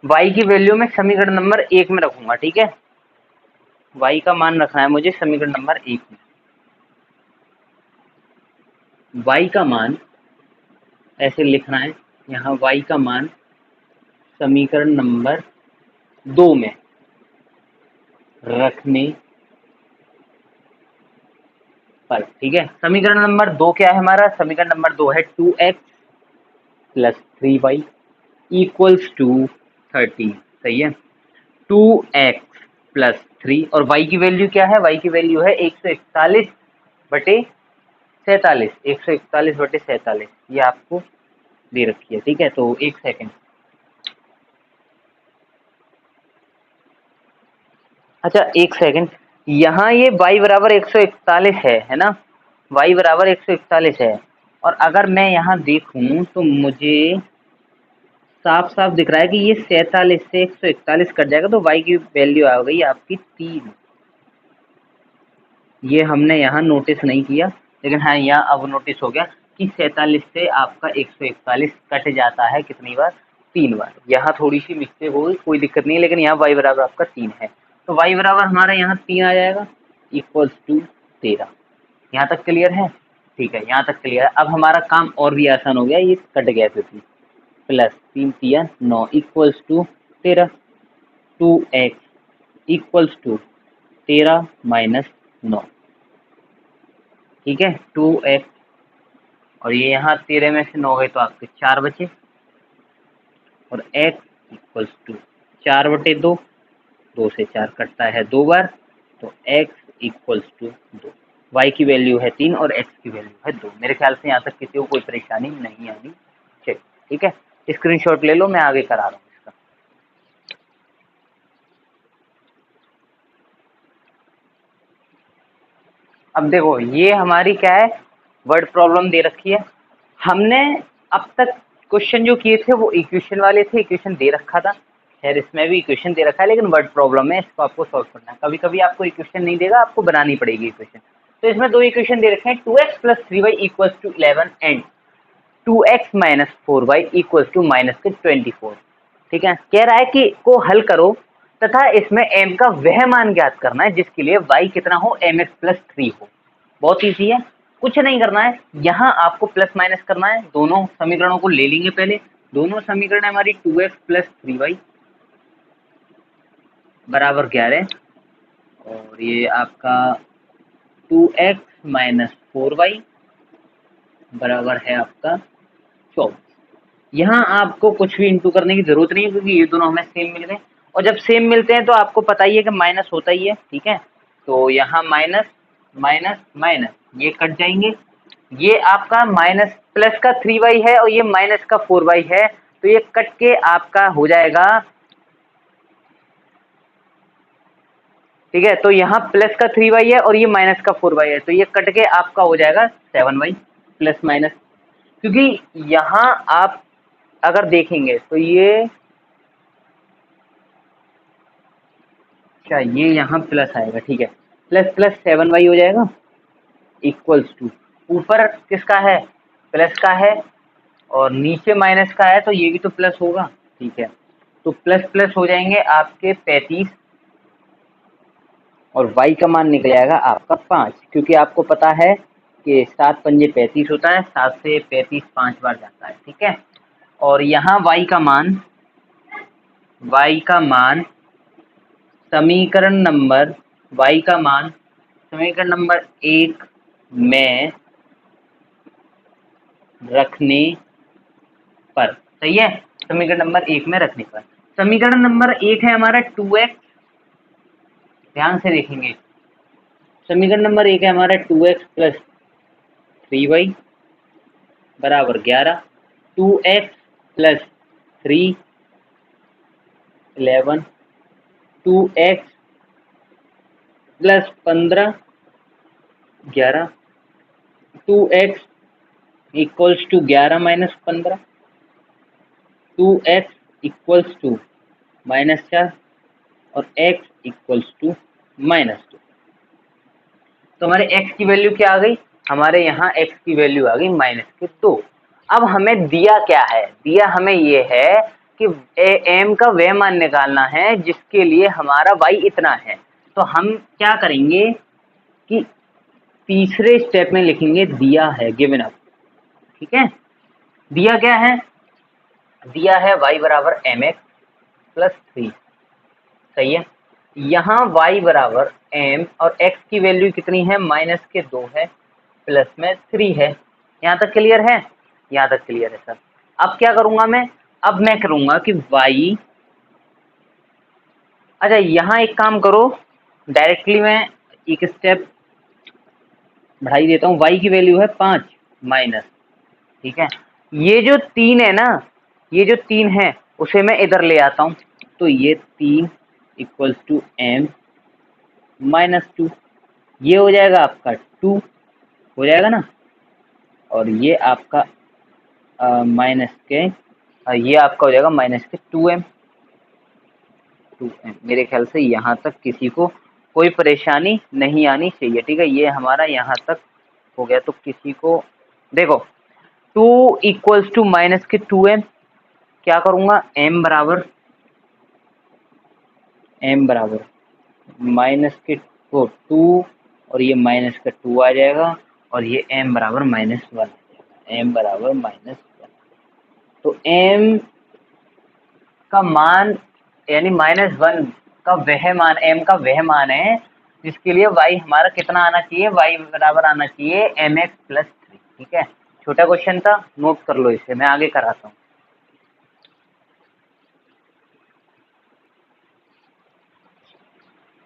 y की वैल्यू में समीकरण नंबर 1 में रखूंगा, ठीक है। y का मान रखना है मुझे समीकरण नंबर 1 में। y का मान ऐसे लिखना है, यहाँ y का मान समीकरण नंबर 2 में रखने पर, ठीक है। समीकरण नंबर 2 क्या है हमारा, समीकरण नंबर 2 है 2x plus 3y equals to 30, सही है। 2x प्लस 3 और y की वैल्यू क्या है, y की वैल्यू है 141/47, 141/47 ये आपको दे रखी है, ठीक है। तो एक सेकंड, अच्छा एक सेकंड, यहाँ ये y बराबर 141 है ना, y बराबर 141 है और अगर मैं यहाँ देखूँ तो मुझे साफ साफ दिख रहा है कि ये 47 से 141 कट जाएगा, तो y की वैल्यू आ गई आपकी 3। ये हमने यहाँ नोटिस नहीं किया, लेकिन हाँ यहाँ अब नोटिस हो गया कि 47 से आपका 141 कट जाता है कितनी बार, 3 बार। यहाँ थोड़ी सी मिस्टेक हो गई, कोई दिक्कत नहीं है, लेकिन यहाँ y बराबर आपका 3 है, तो y बराबर हमारा यहाँ 3 आ जाएगा इक्वल्स टू 13। यहाँ तक क्लियर है? ठीक है, यहाँ तक क्लियर है। अब हमारा काम और भी आसान हो गया, ये कट गया 50 plus 3 3 9 equals to 13। 2x equals to 13 minus 9, ठीक है, 2x। और ये यहाँ 13 में से 9 गए तो आपके 4 बचे, और x इक्वल्स टू 4/2, 2 से 4 कटता है 2 बार, तो x इक्वल्स टू 2। y की वैल्यू है 3 और x की वैल्यू है 2। मेरे ख्याल से यहाँ तक किसी को कोई परेशानी नहीं आनी चाहिए, ठीक है। स्क्रीनशॉट ले लो, मैं आगे करा रहा हूँ इसका। अब देखो ये हमारी क्या है, वर्ड प्रॉब्लम दे रखी है। हमने अब तक क्वेश्चन जो किए थे वो इक्वेशन वाले थे, इक्वेशन दे रखा था। खैर इसमें भी इक्वेशन दे रखा है, लेकिन वर्ड प्रॉब्लम है, इसको आपको सॉल्व करना है। कभी कभी आपको इक्वेशन नहीं देगा, आपको बनानी पड़ेगी इक्वेशन। तो इसमें 2 इक्वेशन दे रखे हैं, 2x plus 3y equals to 11 and 2x minus 4y equals to minus के 24। ठीक है, कह रहा है कि को हल करो तथा इसमें m का वह मान ज्ञात करना है जिसके लिए y कितना हो, mx प्लस 3 हो। बहुत ईजी है, कुछ नहीं करना है, यहाँ आपको प्लस माइनस करना है। दोनों समीकरणों को ले लेंगे पहले। दोनों समीकरण हमारी 2x प्लस 3y बराबर 11, और ये आपका 2x माइनस 4y बराबर है आपका 24। यहाँ आपको कुछ भी इंटू करने की जरूरत नहीं है, क्योंकि ये दोनों हमें सेम मिल गए, और जब सेम मिलते हैं तो आपको पता ही है कि माइनस होता ही है, ठीक है। तो यहाँ माइनस माइनस माइनस ये कट जाएंगे, ये आपका माइनस प्लस का 3y है और ये माइनस का 4y है, तो ये कट के आपका हो जाएगा, ठीक है। तो यहाँ प्लस का 3y है और ये माइनस का 4y है, तो ये कट के आपका हो जाएगा 7y प्लस माइनस। क्योंकि यहाँ आप अगर देखेंगे तो ये अच्छा, ये यहाँ प्लस आएगा, ठीक है, प्लस प्लस 7y हो जाएगा इक्वल्स टू, ऊपर किसका है, प्लस का है, और नीचे माइनस का है, तो ये भी तो प्लस होगा, ठीक है। तो प्लस प्लस हो जाएंगे आपके 35, और y का मान निकल जाएगा आपका 5, क्योंकि आपको पता है कि 7 पंजे 35 होता है, 7 से 35 5 बार जाता है, ठीक है। और यहाँ y का मान समीकरण नंबर समीकरण नंबर 1 में रखने पर, सही है, समीकरण नंबर 1 में रखने पर। समीकरण नंबर 1 है हमारा 2x, ध्यान से देखेंगे, समीकरण नंबर 1 है हमारा 2x प्लस 3y बराबर 11, 2x plus 3 11, 2x plus 15 11, 2x equals to 11 minus 15, 2x equals to minus 4, और x इक्वल्स टू माइनस 2। तो हमारे x की वैल्यू क्या आ गई, हमारे यहाँ x की वैल्यू आ गई माइनस के 2। अब हमें दिया क्या है, दिया हमें ये है कि m का वह मान निकालना है जिसके लिए हमारा y इतना है। तो हम क्या करेंगे कि तीसरे स्टेप में लिखेंगे दिया है, गिवन अप, ठीक है। दिया क्या है, दिया है y बराबर mx प्लस 3, सही है। यहाँ y बराबर m और x की वैल्यू कितनी है, माइनस के 2 है, प्लस में 3 है। यहाँ तक क्लियर है, यहाँ तक क्लियर है सर। अब क्या करूँगा मैं, अब मैं करूँगा कि y, अच्छा यहाँ एक काम करो, डायरेक्टली मैं एक स्टेप बढ़ाई देता हूँ, y की वैल्यू है 5 माइनस, ठीक है। ये जो 3 है ना, ये जो 3 है उसे मैं इधर ले आता हूँ, तो ये 3 इक्वल्स टू m माइनस 2, ये हो जाएगा आपका 2 हो जाएगा ना, और ये आपका माइनस के ये आपका हो जाएगा माइनस के 2m। मेरे ख्याल से यहाँ तक किसी को कोई परेशानी नहीं आनी चाहिए, ठीक है। ये हमारा यहाँ तक हो गया, तो किसी को देखो 2 इक्वल्स टू माइनस के 2m, क्या करूँगा m बराबर माइनस के 2 और ये माइनस का 2 आ जाएगा और ये m बराबर -1 आ जाएगा, m बराबर -1। तो m का मान यानी -1 का वह मान, m का वह मान है जिसके लिए y हमारा कितना आना चाहिए, y बराबर आना चाहिए mx+3, ठीक है। छोटा क्वेश्चन था, नोट कर लो इसे, मैं आगे कराता हूँ।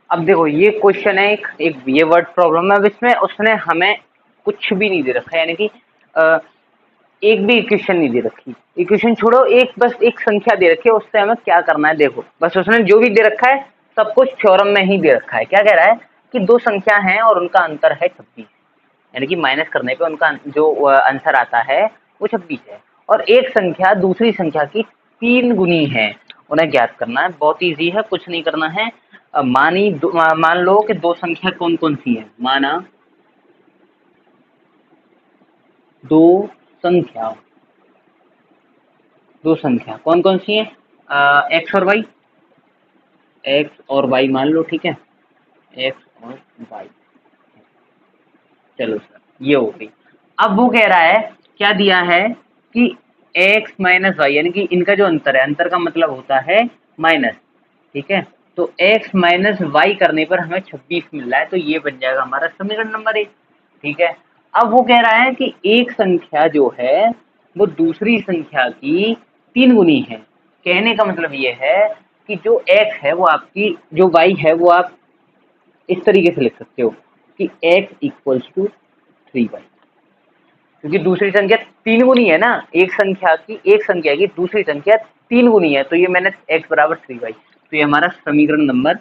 अब देखो ये क्वेश्चन है, एक ये वर्ड प्रॉब्लम है। अब इसमें उसने हमें कुछ भी नहीं दे रखा है, यानी कि एक भी इक्वेशन नहीं दे रखी। इक्वेशन छोड़ो, एक बस एक संख्या दे रखी है, उससे हमें क्या करना है देखो। बस उसने जो भी दे रखा है सब कुछ थ्योरम में ही दे रखा है। क्या कह रहा है कि दो संख्या हैं और उनका अंतर है 26, यानी कि माइनस करने पे उनका जो आंसर आता है वो 26 है। और एक संख्या दूसरी संख्या की 3 गुनी है, उन्हें ज्ञात करना है। बहुत ईजी है, कुछ नहीं करना है। मान लो कि दो संख्या कौन कौन सी है। माना दो संख्या कौन कौन सी है, एक्स और वाई, मान लो, ठीक है, एक्स और वाई। चलो सर, ये हो गई। अब वो कह रहा है, क्या दिया है कि x माइनस वाई, यानी कि इनका जो अंतर है, अंतर का मतलब होता है माइनस, ठीक है। तो x माइनस वाई करने पर हमें 26 मिल रहा है, तो ये बन जाएगा हमारा समीकरण नंबर 1, ठीक है। अब वो कह रहा है कि एक संख्या जो है वो दूसरी संख्या की 3 गुनी है। कहने का मतलब ये है कि जो x है वो आपकी, जो y है वो आप इस तरीके से लिख सकते हो कि x इक्वल्स टू 3y, क्योंकि दूसरी संख्या 3 गुनी है ना, एक संख्या की दूसरी संख्या 3 गुनी है, तो ये मैंने x बराबर 3y, तो ये हमारा समीकरण नंबर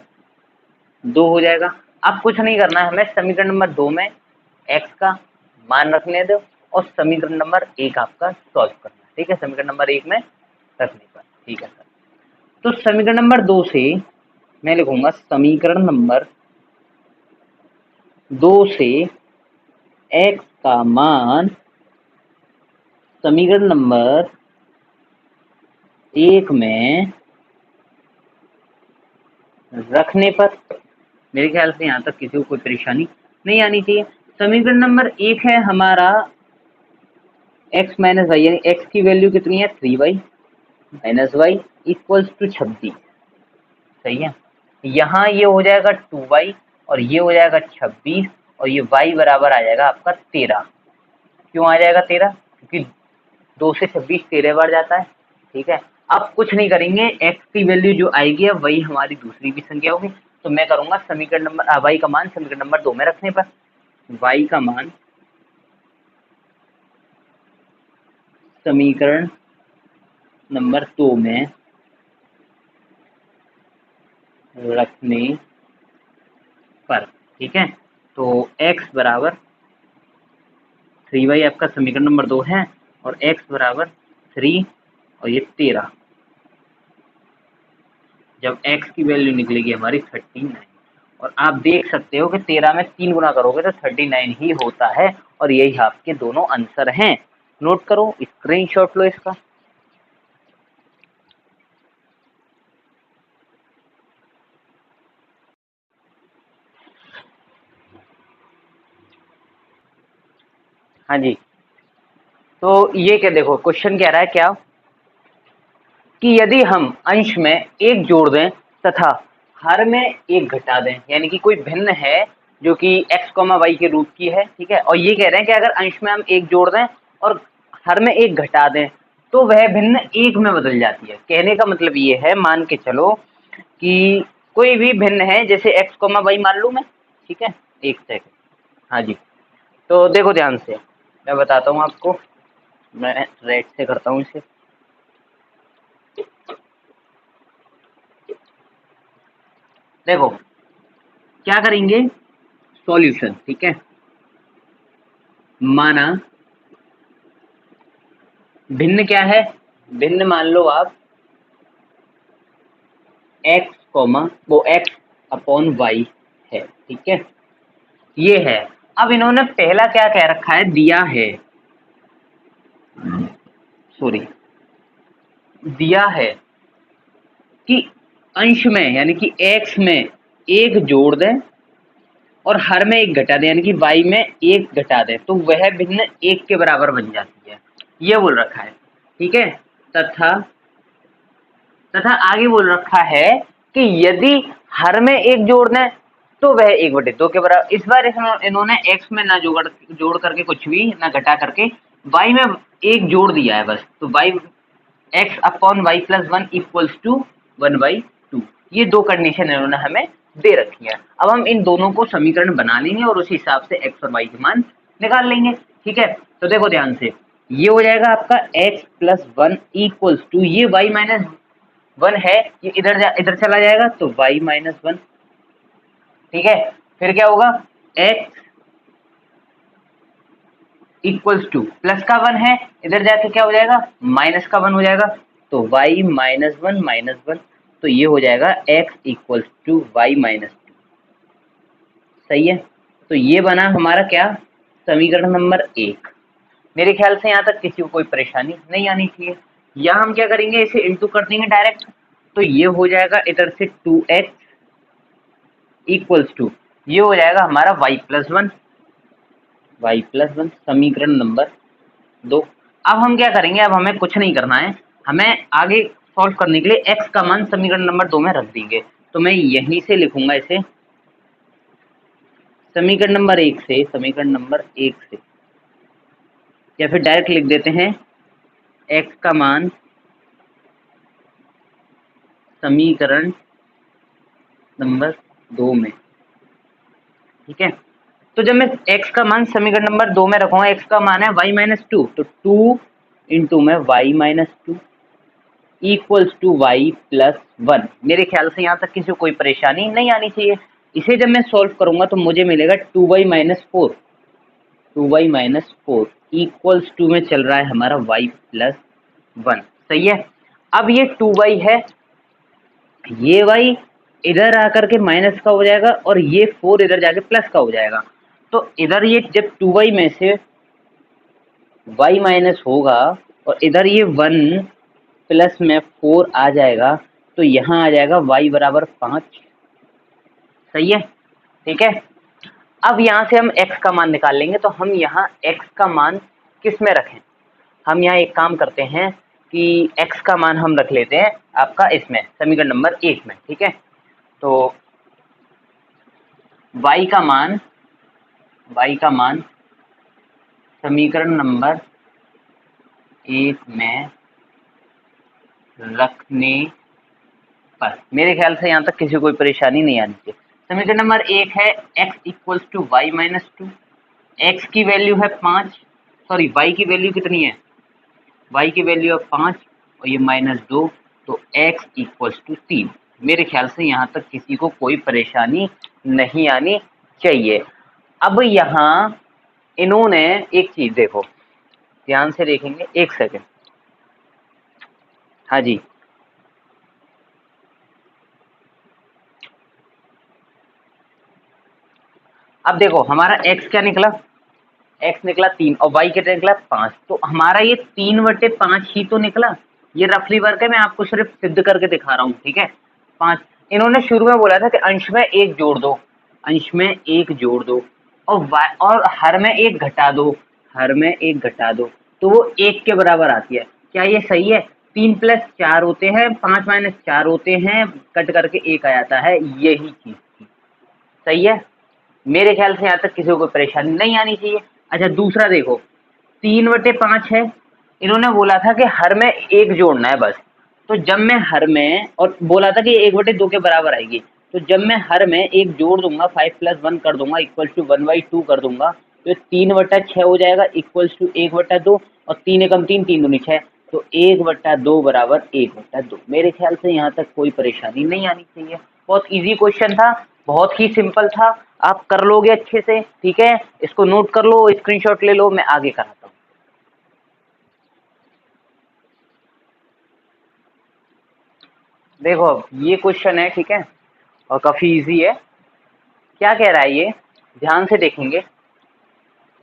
2 हो जाएगा। अब कुछ नहीं करना है हमें, समीकरण नंबर 2 में x का मान रखने दो और समीकरण नंबर 1 आपका सॉल्व करना है, ठीक है, समीकरण नंबर 1 में रखने पर, ठीक है सर। तो समीकरण नंबर 2 से मैं लिखूंगा समीकरण नंबर 2 से x का मान समीकरण नंबर 1 में रखने पर, मेरे ख्याल से यहाँ तक किसी को कोई परेशानी नहीं आनी चाहिए। समीकरण नंबर 1 है हमारा x माइनस वाई, यानी x की वैल्यू कितनी है 3y minus Y equals to 26, सही है। यहाँ ये हो जाएगा 2y और ये हो जाएगा 26 और ये y बराबर आ जाएगा आपका 13। क्यों आ जाएगा 13? क्योंकि 2 से 26 13 बार जाता है, ठीक है। अब कुछ नहीं करेंगे, x की वैल्यू जो आएगी अब वही हमारी दूसरी भी संख्या होगी, तो मैं करूंगा समीकरण नंबर y का मान समीकरण नंबर 2 में रखने पर, y का मान समीकरण नंबर 2 में रखने पर, ठीक है। तो x बराबर 3y आपका समीकरण नंबर 2 है और x बराबर 3 और ये 13, जब x की वैल्यू निकलेगी हमारी 39, और आप देख सकते हो कि 13 में 3 गुना करोगे तो 39 ही होता है, और यही आपके दोनों आंसर हैं। नोट करो, स्क्रीनशॉट लो इसका। हाँ जी, तो ये क्या, देखो क्वेश्चन कह रहा है क्या कि यदि हम अंश में एक जोड़ दें तथा हर में एक घटा दें, यानी कि कोई भिन्न है जो कि x, y के रूप की है, ठीक है, और ये कह रहे हैं कि अगर अंश में हम एक जोड़ दें और हर में एक घटा दें तो वह भिन्न एक में बदल जाती है। कहने का मतलब ये है, मान के चलो कि कोई भी भिन्न है, जैसे x, y मान लूँ मैं, ठीक है, एक सेकंड, हाँ जी। तो देखो ध्यान से, मैं बताता हूँ आपको, मैं रेड से करता हूँ इसे। देखो क्या करेंगे, सॉल्यूशन, ठीक है। माना भिन्न क्या है? भिन्न मान लो आप x कॉमा वो x अपॉन y है, ठीक है, ये है। अब इन्होंने पहला क्या कह रखा है, दिया है, सॉरी, दिया है कि अंश में यानी कि x में एक जोड़ दें और हर में एक घटा दें, यानी कि y में एक घटा दें, तो वह भिन्न एक के बराबर बन जाती है, ये बोल रखा है, ठीक है। तथा आगे बोल रखा है कि यदि हर में एक जोड़ दें तो वह 1/2 के बराबर। इस बार इन्होंने x में ना जोड़ करके कुछ भी ना घटा करके y में एक जोड़ दिया है बस, तो y x upon y plus 1 equals to 1/2। ये दो कंडीशन इन्होंने हमें दे रखी है। अब हम इन दोनों को समीकरण बना लेंगे और उसी हिसाब से x और y के मान निकाल लेंगे, ठीक है। तो देखो ध्यान से, ये हो जाएगा आपका x प्लस 1 इक्वल्स टू, ये y माइनस 1 है, ये इधर चला जाएगा तो y माइनस 1, ठीक है। फिर क्या होगा, x इक्वल्स टू प्लस का 1 है, इधर जाके क्या हो जाएगा, माइनस का 1 हो जाएगा, तो y माइनस 1 माइनस 1, तो ये हो जाएगा x equals to y minus 2, सही है। तो ये बना हमारा क्या, समीकरण नंबर 1। मेरे ख्याल से यहाँ तक किसी को कोई परेशानी नहीं आनी चाहिए। या हम क्या करेंगे, इसे इंटू कर देंगे डायरेक्ट, तो ये हो जाएगा इधर से 2x इक्वल्स टू, ये हो जाएगा हमारा y प्लस 1 समीकरण नंबर 2। अब हम क्या करेंगे, अब हमें कुछ नहीं करना है, हमें आगे सॉल्व करने के लिए x का मान समीकरण नंबर 2 में रख देंगे। तो मैं यहीं से लिखूंगा इसे समीकरण नंबर 1 से, या फिर डायरेक्ट लिख देते हैं x का मान समीकरण नंबर 2 में, ठीक है। तो जब मैं x का मान समीकरण नंबर 2 में रखूंगा, x का मान है y माइनस 2, तो 2 इंटू में y minus 2 equals to y plus 1। मेरे ख्याल से यहाँ तक किसी को कोई परेशानी नहीं आनी चाहिए। इसे जब मैं सॉल्व करूंगा तो मुझे मिलेगा 2y माइनस 4 इक्वल्स टू में चल रहा है हमारा y प्लस 1, सही है। अब ये 2y है, ये y इधर आकर के माइनस का हो जाएगा और ये 4 इधर जाके प्लस का हो जाएगा। तो इधर ये जब 2y में से y माइनस होगा और इधर ये 1 प्लस में 4 आ जाएगा, तो यहाँ आ जाएगा y बराबर 5, सही है, ठीक है। अब यहाँ से हम x का मान निकाल लेंगे, तो हम यहाँ x का मान किस में रखें, हम यहाँ एक काम करते हैं कि x का मान हम रख लेते हैं आपका इसमें समीकरण नंबर 1 में, ठीक है। तो y का मान समीकरण नंबर 1 में रखने पर मेरे ख्याल से यहाँ तक किसी को कोई परेशानी नहीं आनी चाहिए। समीकरण नंबर 1 है x equals to y minus 2, x की वैल्यू है 5, सॉरी y की वैल्यू कितनी है, y की वैल्यू है 5 और ये माइनस 2, तो x इक्वल्स टू 3। मेरे ख्याल से यहाँ तक किसी को कोई परेशानी नहीं आनी चाहिए। अब यहाँ इन्होंने एक चीज देखो, ध्यान से देखेंगे, एक सेकेंड, हाँ जी, अब देखो हमारा x क्या निकला, x निकला 3 और y कितना निकला 5, तो हमारा ये 3/5 ही तो निकला। ये रफली वर्क है, मैं आपको सिर्फ सिद्ध करके दिखा रहा हूँ, ठीक है। 5 इन्होंने शुरू में बोला था कि अंश में एक जोड़ दो, और हर में एक घटा दो, तो वो 1 के बराबर आती है। क्या ये सही है? 3 + 4 होते हैं, 5 - 4 होते हैं, कट करके 1 आ जाता है, यही चीज थी, सही है। मेरे ख्याल से यहाँ तक किसी को कोई परेशानी नहीं आनी चाहिए। अच्छा दूसरा देखो, 3/5 है, इन्होंने बोला था कि हर में एक जोड़ना है बस, तो जब मैं हर में, और बोला था कि 1/2 के बराबर आएगी, तो जब मैं हर में एक जोड़ दूंगा 5 + 1 कर दूंगा इक्वल टू 1/2 कर दूंगा, तो 3/6 हो जाएगा इक्वल्स टू 1/2, और 3 एकम 3, 3 दूनी 6, तो 1/2 बराबर 1/2। मेरे ख्याल से यहाँ तक कोई परेशानी नहीं आनी चाहिए। बहुत इजी क्वेश्चन था, बहुत ही सिंपल था, आप कर लोगे अच्छे से, ठीक है। इसको नोट कर लो, स्क्रीनशॉट ले लो, मैं आगे कराता हूँ। देखो अब ये क्वेश्चन है, ठीक है, और काफी इजी है। क्या कह रहा है ये, ध्यान से देखेंगे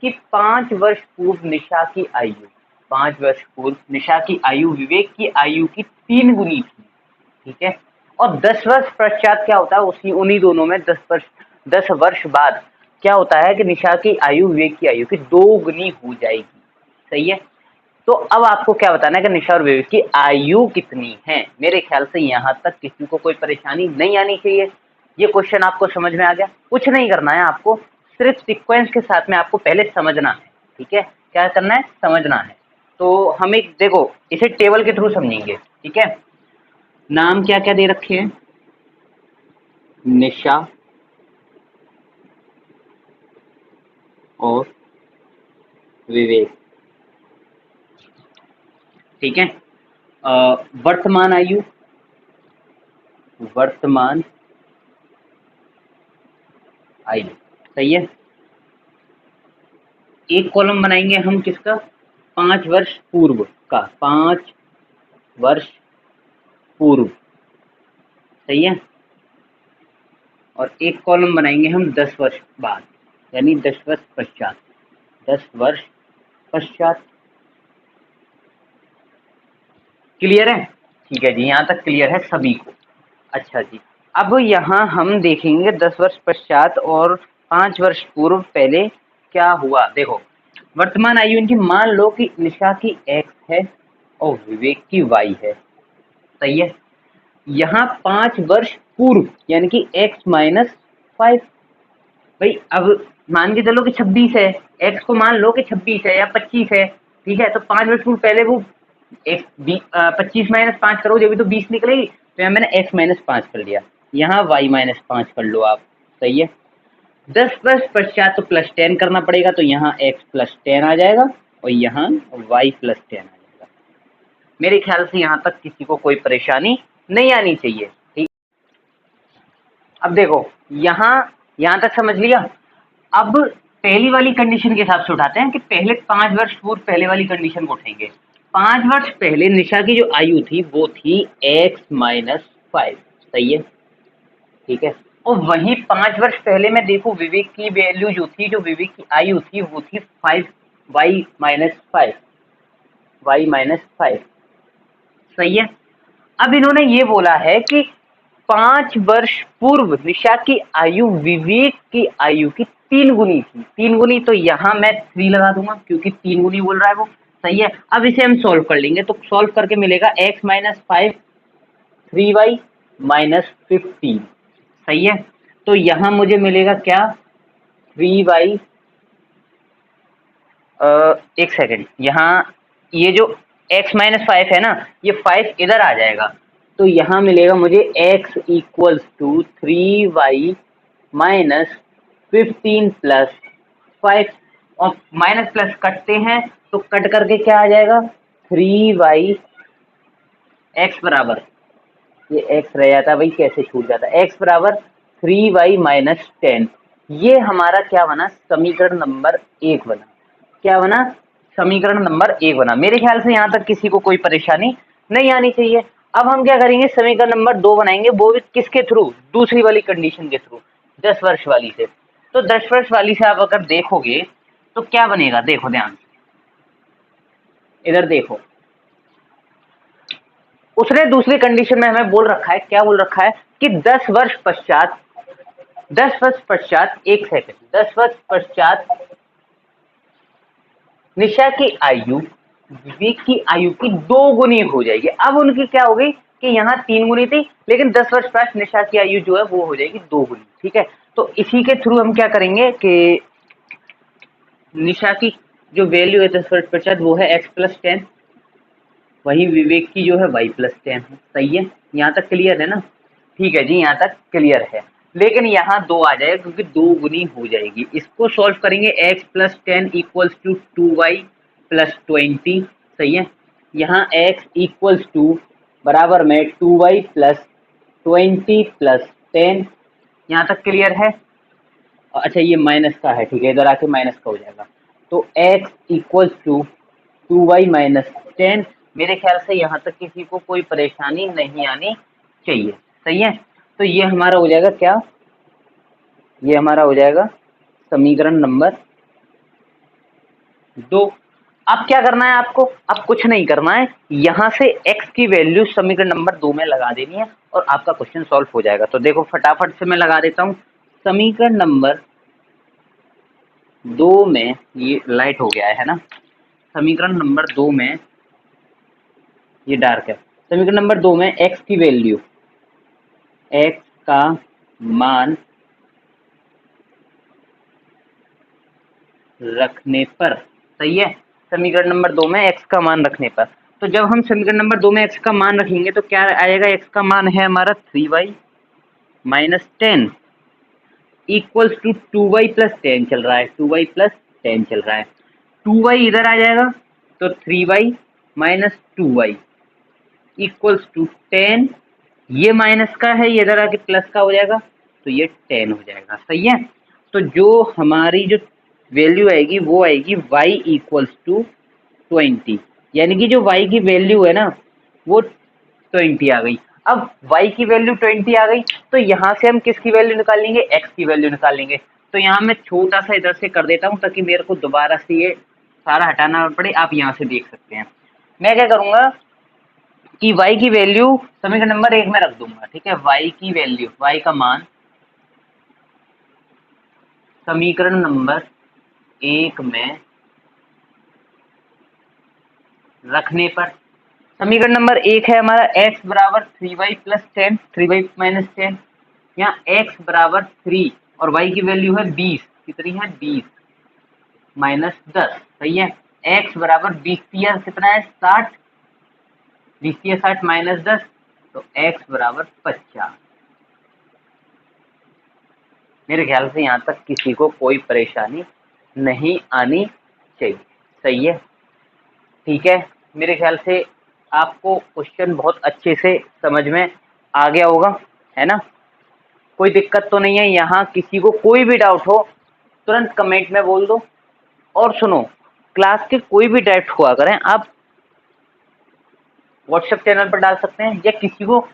कि 5 वर्ष पूर्व निशा की आयु, 5 वर्ष पूर्व निशा की आयु विवेक की आयु की 3 गुनी थी, ठीक है। और 10 वर्ष पश्चात क्या होता है, उसी उन्हीं दोनों में 10 वर्ष, 10 वर्ष बाद क्या होता है कि निशा की आयु विवेक की आयु की 2 गुनी हो जाएगी, सही है। तो अब आपको क्या बताना है कि निशा और विवेक की आयु कितनी है। मेरे ख्याल से यहाँ तक किसी को कोई परेशानी नहीं आनी चाहिए। ये क्वेश्चन आपको समझ में आ गया, कुछ नहीं करना है आपको, सिर्फ सीक्वेंस के साथ में आपको पहले समझना है, ठीक है। क्या करना है, समझना है। तो हम एक देखो इसे टेबल के थ्रू समझेंगे, ठीक है। नाम क्या क्या दे रखे हैं, निशा और विवेक, ठीक है। वर्तमान आयु, वर्तमान आयु, सही है। एक कॉलम बनाएंगे हम किसका, 5 वर्ष पूर्व का, 5 वर्ष पूर्व, सही है। और एक कॉलम बनाएंगे हम 10 वर्ष बाद, यानी 10 वर्ष पश्चात, 10 वर्ष पश्चात। क्लियर है, ठीक है जी, यहाँ तक क्लियर है सभी को। अच्छा जी, अब यहाँ हम देखेंगे 10 वर्ष पश्चात और 5 वर्ष पूर्व पहले क्या हुआ। देखो वर्तमान आयु इनकी, मान लो कि निशा की x है और विवेक की y है, सही है। यहाँ 5 वर्ष पूर्व यानी कि x-5, भाई अब मान के चलो कि 26 है, x को मान लो कि 26 है या 25 है, ठीक है। तो 5 वर्ष पूर्व पहले वो 25 - 5 करो जब भी तो 20 निकलेगी, तो यहाँ मैंने x-5 कर लिया, यहाँ y-5 कर लो आप, सही है। 10 वर्ष पश्चात तो +10 करना पड़ेगा, तो यहाँ x +10 आ जाएगा और यहाँ y +10 आ जाएगा। मेरे ख्याल से यहाँ तक किसी को कोई परेशानी नहीं आनी चाहिए, ठीक। अब देखो यहाँ तक समझ लिया। अब पहली वाली कंडीशन के हिसाब से उठाते हैं कि पहले 5 वर्ष पूर्व पहले वाली कंडीशन को उठाएंगे। 5 वर्ष पहले निशा की जो आयु थी वो थी x-5, सही है, ठीक है। और वहीं 5 वर्ष पहले मैं देखूं विवेक की वैल्यू जो थी, जो विवेक की आयु थी वो थी 5y-5, y-5, सही है। अब इन्होंने ये बोला है कि 5 वर्ष पूर्व निशा की आयु विवेक की आयु की 3 गुनी थी, 3 गुनी, तो यहाँ मैं 3 लगा दूंगा क्योंकि 3 गुनी बोल रहा है वो, सही है। अब इसे हम सॉल्व कर लेंगे, तो सॉल्व करके मिलेगा x-5 3y-15, सही है। तो यहाँ मुझे मिलेगा क्या, 3y, एक सेकेंड, यहाँ ये जो x-5 है ना, ये 5 इधर आ जाएगा, तो यहाँ मिलेगा मुझे x = 3y-15 + 5, और माइनस प्लस कटते हैं तो कट करके क्या आ जाएगा, 3y, x बराबर, ये x रह जाता है भाई, कैसे छूट जाता है, x बराबर 3y-10। ये हमारा क्या बना, समीकरण नंबर 1 बना। क्या बना, समीकरण नंबर 1 बना। मेरे ख्याल से यहाँ तक किसी को कोई परेशानी नहीं आनी चाहिए। अब हम क्या करेंगे, समीकरण नंबर 2 बनाएंगे, वो भी किसके थ्रू, दूसरी वाली कंडीशन के थ्रू, 10 वर्ष वाली से। तो 10 वर्ष वाली से आप अगर देखोगे तो क्या बनेगा, देखो ध्यान से, इधर देखो, उसने दूसरी कंडीशन में हमें बोल रखा है, क्या बोल रखा है कि 10 वर्ष पश्चात, 10 वर्ष पश्चात, एक सेकंड, 10 वर्ष पश्चात निशा की आयु विवेक की आयु की 2 गुनी हो जाएगी। अब उनकी क्या हो गई कि यहाँ 3 गुनी थी, लेकिन 10 वर्ष बाद निशा की आयु जो है वो हो जाएगी 2 गुनी, ठीक है। तो इसी के थ्रू हम क्या करेंगे कि निशा की जो वैल्यू है 10 वर्ष पश्चात वो है x+10, वही विवेक की जो है y+10 है, सही है। यहाँ तक क्लियर है ना, ठीक है जी, यहाँ तक क्लियर है। लेकिन यहाँ 2 आ जाएगा क्योंकि 2 गुनी हो जाएगी। इसको सॉल्व करेंगे, x+10 = 2y + 20, सही है। यहाँ x बराबर में 2y + 20 + 10, यहाँ तक क्लियर है। अच्छा ये माइनस का है, ठीक है, इधर आके माइनस का हो जाएगा। तो x = 2y - 10। मेरे ख्याल से यहाँ तक किसी को कोई परेशानी नहीं आनी चाहिए। सही है, तो ये हमारा हो जाएगा क्या, ये हमारा हो जाएगा समीकरण नंबर 2। अब क्या करना है आपको, अब कुछ नहीं करना है, यहाँ से x की वैल्यू समीकरण नंबर 2 में लगा देनी है और आपका क्वेश्चन सॉल्व हो जाएगा। तो देखो फटाफट से मैं लगा देता हूँ समीकरण नंबर 2 में, ये लाइट हो गया है ना, समीकरण नंबर 2 में, ये डार्क है, समीकरण नंबर 2 में x की वैल्यू, x का मान रखने पर, सही है, समीकरण नंबर 2 में x का मान रखने पर, तो जब हम समीकरण नंबर 2 में x का मान रखेंगे तो क्या आएगा, x का मान है हमारा 3y minus 10 equals to 2y plus 10 चल रहा है, 2y प्लस 10 चल रहा है, 2y इधर आ जाएगा तो 3y minus 2y equals to 10, ये माइनस का है, ये इधर आके प्लस का हो जाएगा तो ये 10 हो जाएगा। सही है, तो जो हमारी जो वैल्यू आएगी वो आएगी y इक्वल्स टू 20, यानी कि जो y की वैल्यू है ना वो 20 आ गई। अब y की वैल्यू 20 आ गई तो यहाँ से हम किसकी वैल्यू निकालेंगे, x की वैल्यू निकालेंगे। तो यहाँ मैं छोटा सा इधर से कर देता हूँ ताकि मेरे को दोबारा से ये सारा हटाना ना पड़े, आप यहाँ से देख सकते हैं। मैं क्या करूँगा कि y की वैल्यू समीकरण नंबर 1 में रख दूंगा, ठीक है, y की वैल्यू, y का मान समीकरण नंबर 1 में रखने पर, समीकरण नंबर 1 है हमारा x बराबर 3y प्लस 10, 3y माइनस 10, यहाँ x बराबर 3 और y की वैल्यू है 20, कितनी है 20 माइनस 10, सही है, x बराबर 20 कितना है 60, 20 60 माइनस 10 तो x बराबर 50। मेरे ख्याल से यहाँ तक किसी को कोई परेशानी नहीं आनी चाहिए। सही है, ठीक है, मेरे ख्याल से आपको क्वेश्चन बहुत अच्छे से समझ में आ गया होगा, है ना, कोई दिक्कत तो नहीं है। यहाँ किसी को कोई भी डाउट हो तुरंत कमेंट में बोल दो, और सुनो क्लास के कोई भी डाउट हुआ करें आप व्हाट्सएप चैनल पर डाल सकते हैं, या किसी को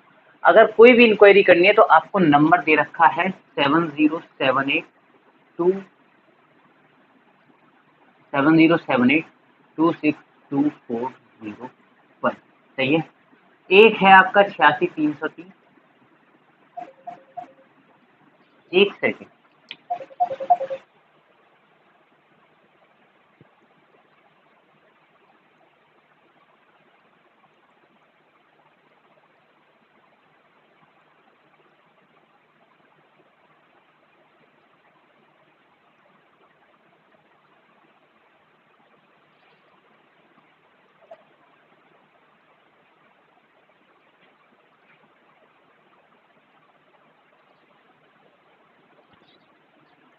अगर कोई भी इंक्वायरी करनी है तो आपको नंबर दे रखा है 7078262401। सही है, एक है आपका 86,330, एक सेकेंड,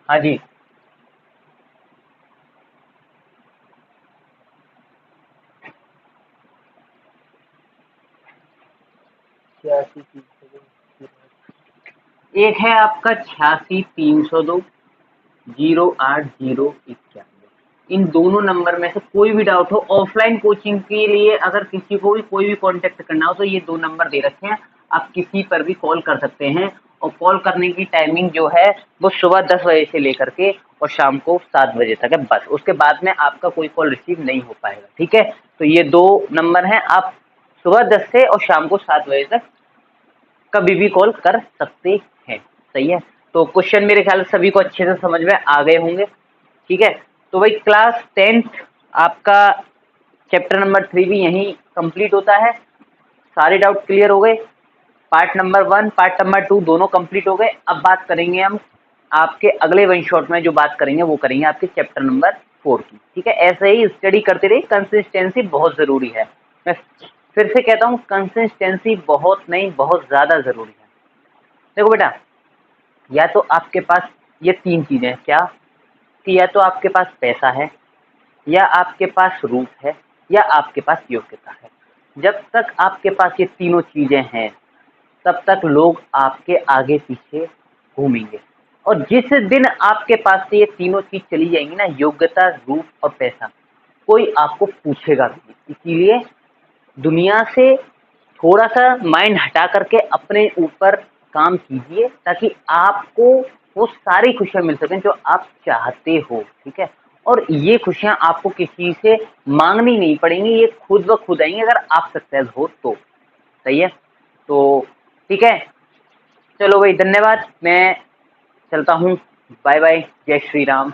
हाँ जी, एक है आपका 86,302,08,091। इन दोनों नंबर में से कोई भी डाउट हो, ऑफलाइन कोचिंग के लिए अगर किसी को भी कोई भी कांटेक्ट करना हो तो ये 2 नंबर दे रखे हैं, आप किसी पर भी कॉल कर सकते हैं। और कॉल करने की टाइमिंग जो है वो सुबह 10 बजे से लेकर के और शाम को 7 बजे तक है, बस उसके बाद में आपका कोई कॉल रिसीव नहीं हो पाएगा। ठीक है, तो ये 2 नंबर हैं, आप सुबह 10 से और शाम को 7 बजे तक कभी भी कॉल कर सकते हैं। सही है, तो क्वेश्चन मेरे ख्याल से सभी को अच्छे से समझ में आ गए होंगे। ठीक है, तो भाई क्लास 10th आपका चैप्टर नंबर 3 भी यहीं कंप्लीट होता है। सारे डाउट क्लियर हो गए, पार्ट नंबर 1 पार्ट नंबर 2 दोनों कंप्लीट हो गए। अब बात करेंगे हम आपके अगले वन शॉट में, जो बात करेंगे वो करेंगे आपके चैप्टर नंबर 4 की। ठीक है, ऐसे ही स्टडी करते रहिए, कंसिस्टेंसी बहुत ज़रूरी है। मैं फिर से कहता हूँ, कंसिस्टेंसी बहुत नहीं बहुत ज़्यादा ज़रूरी है। देखो बेटा, या तो आपके पास ये 3 चीज़ें हैं, क्या कि या तो आपके पास पैसा है, या आपके पास रूप है, या आपके पास योग्यता है। जब तक आपके पास ये तीनों चीज़ें हैं तब तक लोग आपके आगे पीछे घूमेंगे, और जिस दिन आपके पास से ये तीनों चीज़ चली जाएंगी ना, योग्यता, रूप और पैसा, कोई आपको पूछेगा भी नहीं। इसीलिए दुनिया से थोड़ा सा माइंड हटा करके अपने ऊपर काम कीजिए ताकि आपको वो सारी खुशियाँ मिल सकें जो आप चाहते हो, ठीक है? और ये खुशियाँ आपको किसी से माँगनी नहीं पड़ेंगी, ये खुद ब खुद आएँगी अगर आप सक्सेस हो तो, सही है? तो ठीक है, चलो भाई धन्यवाद, मैं चलता हूँ, बाय बाय, जय श्री राम।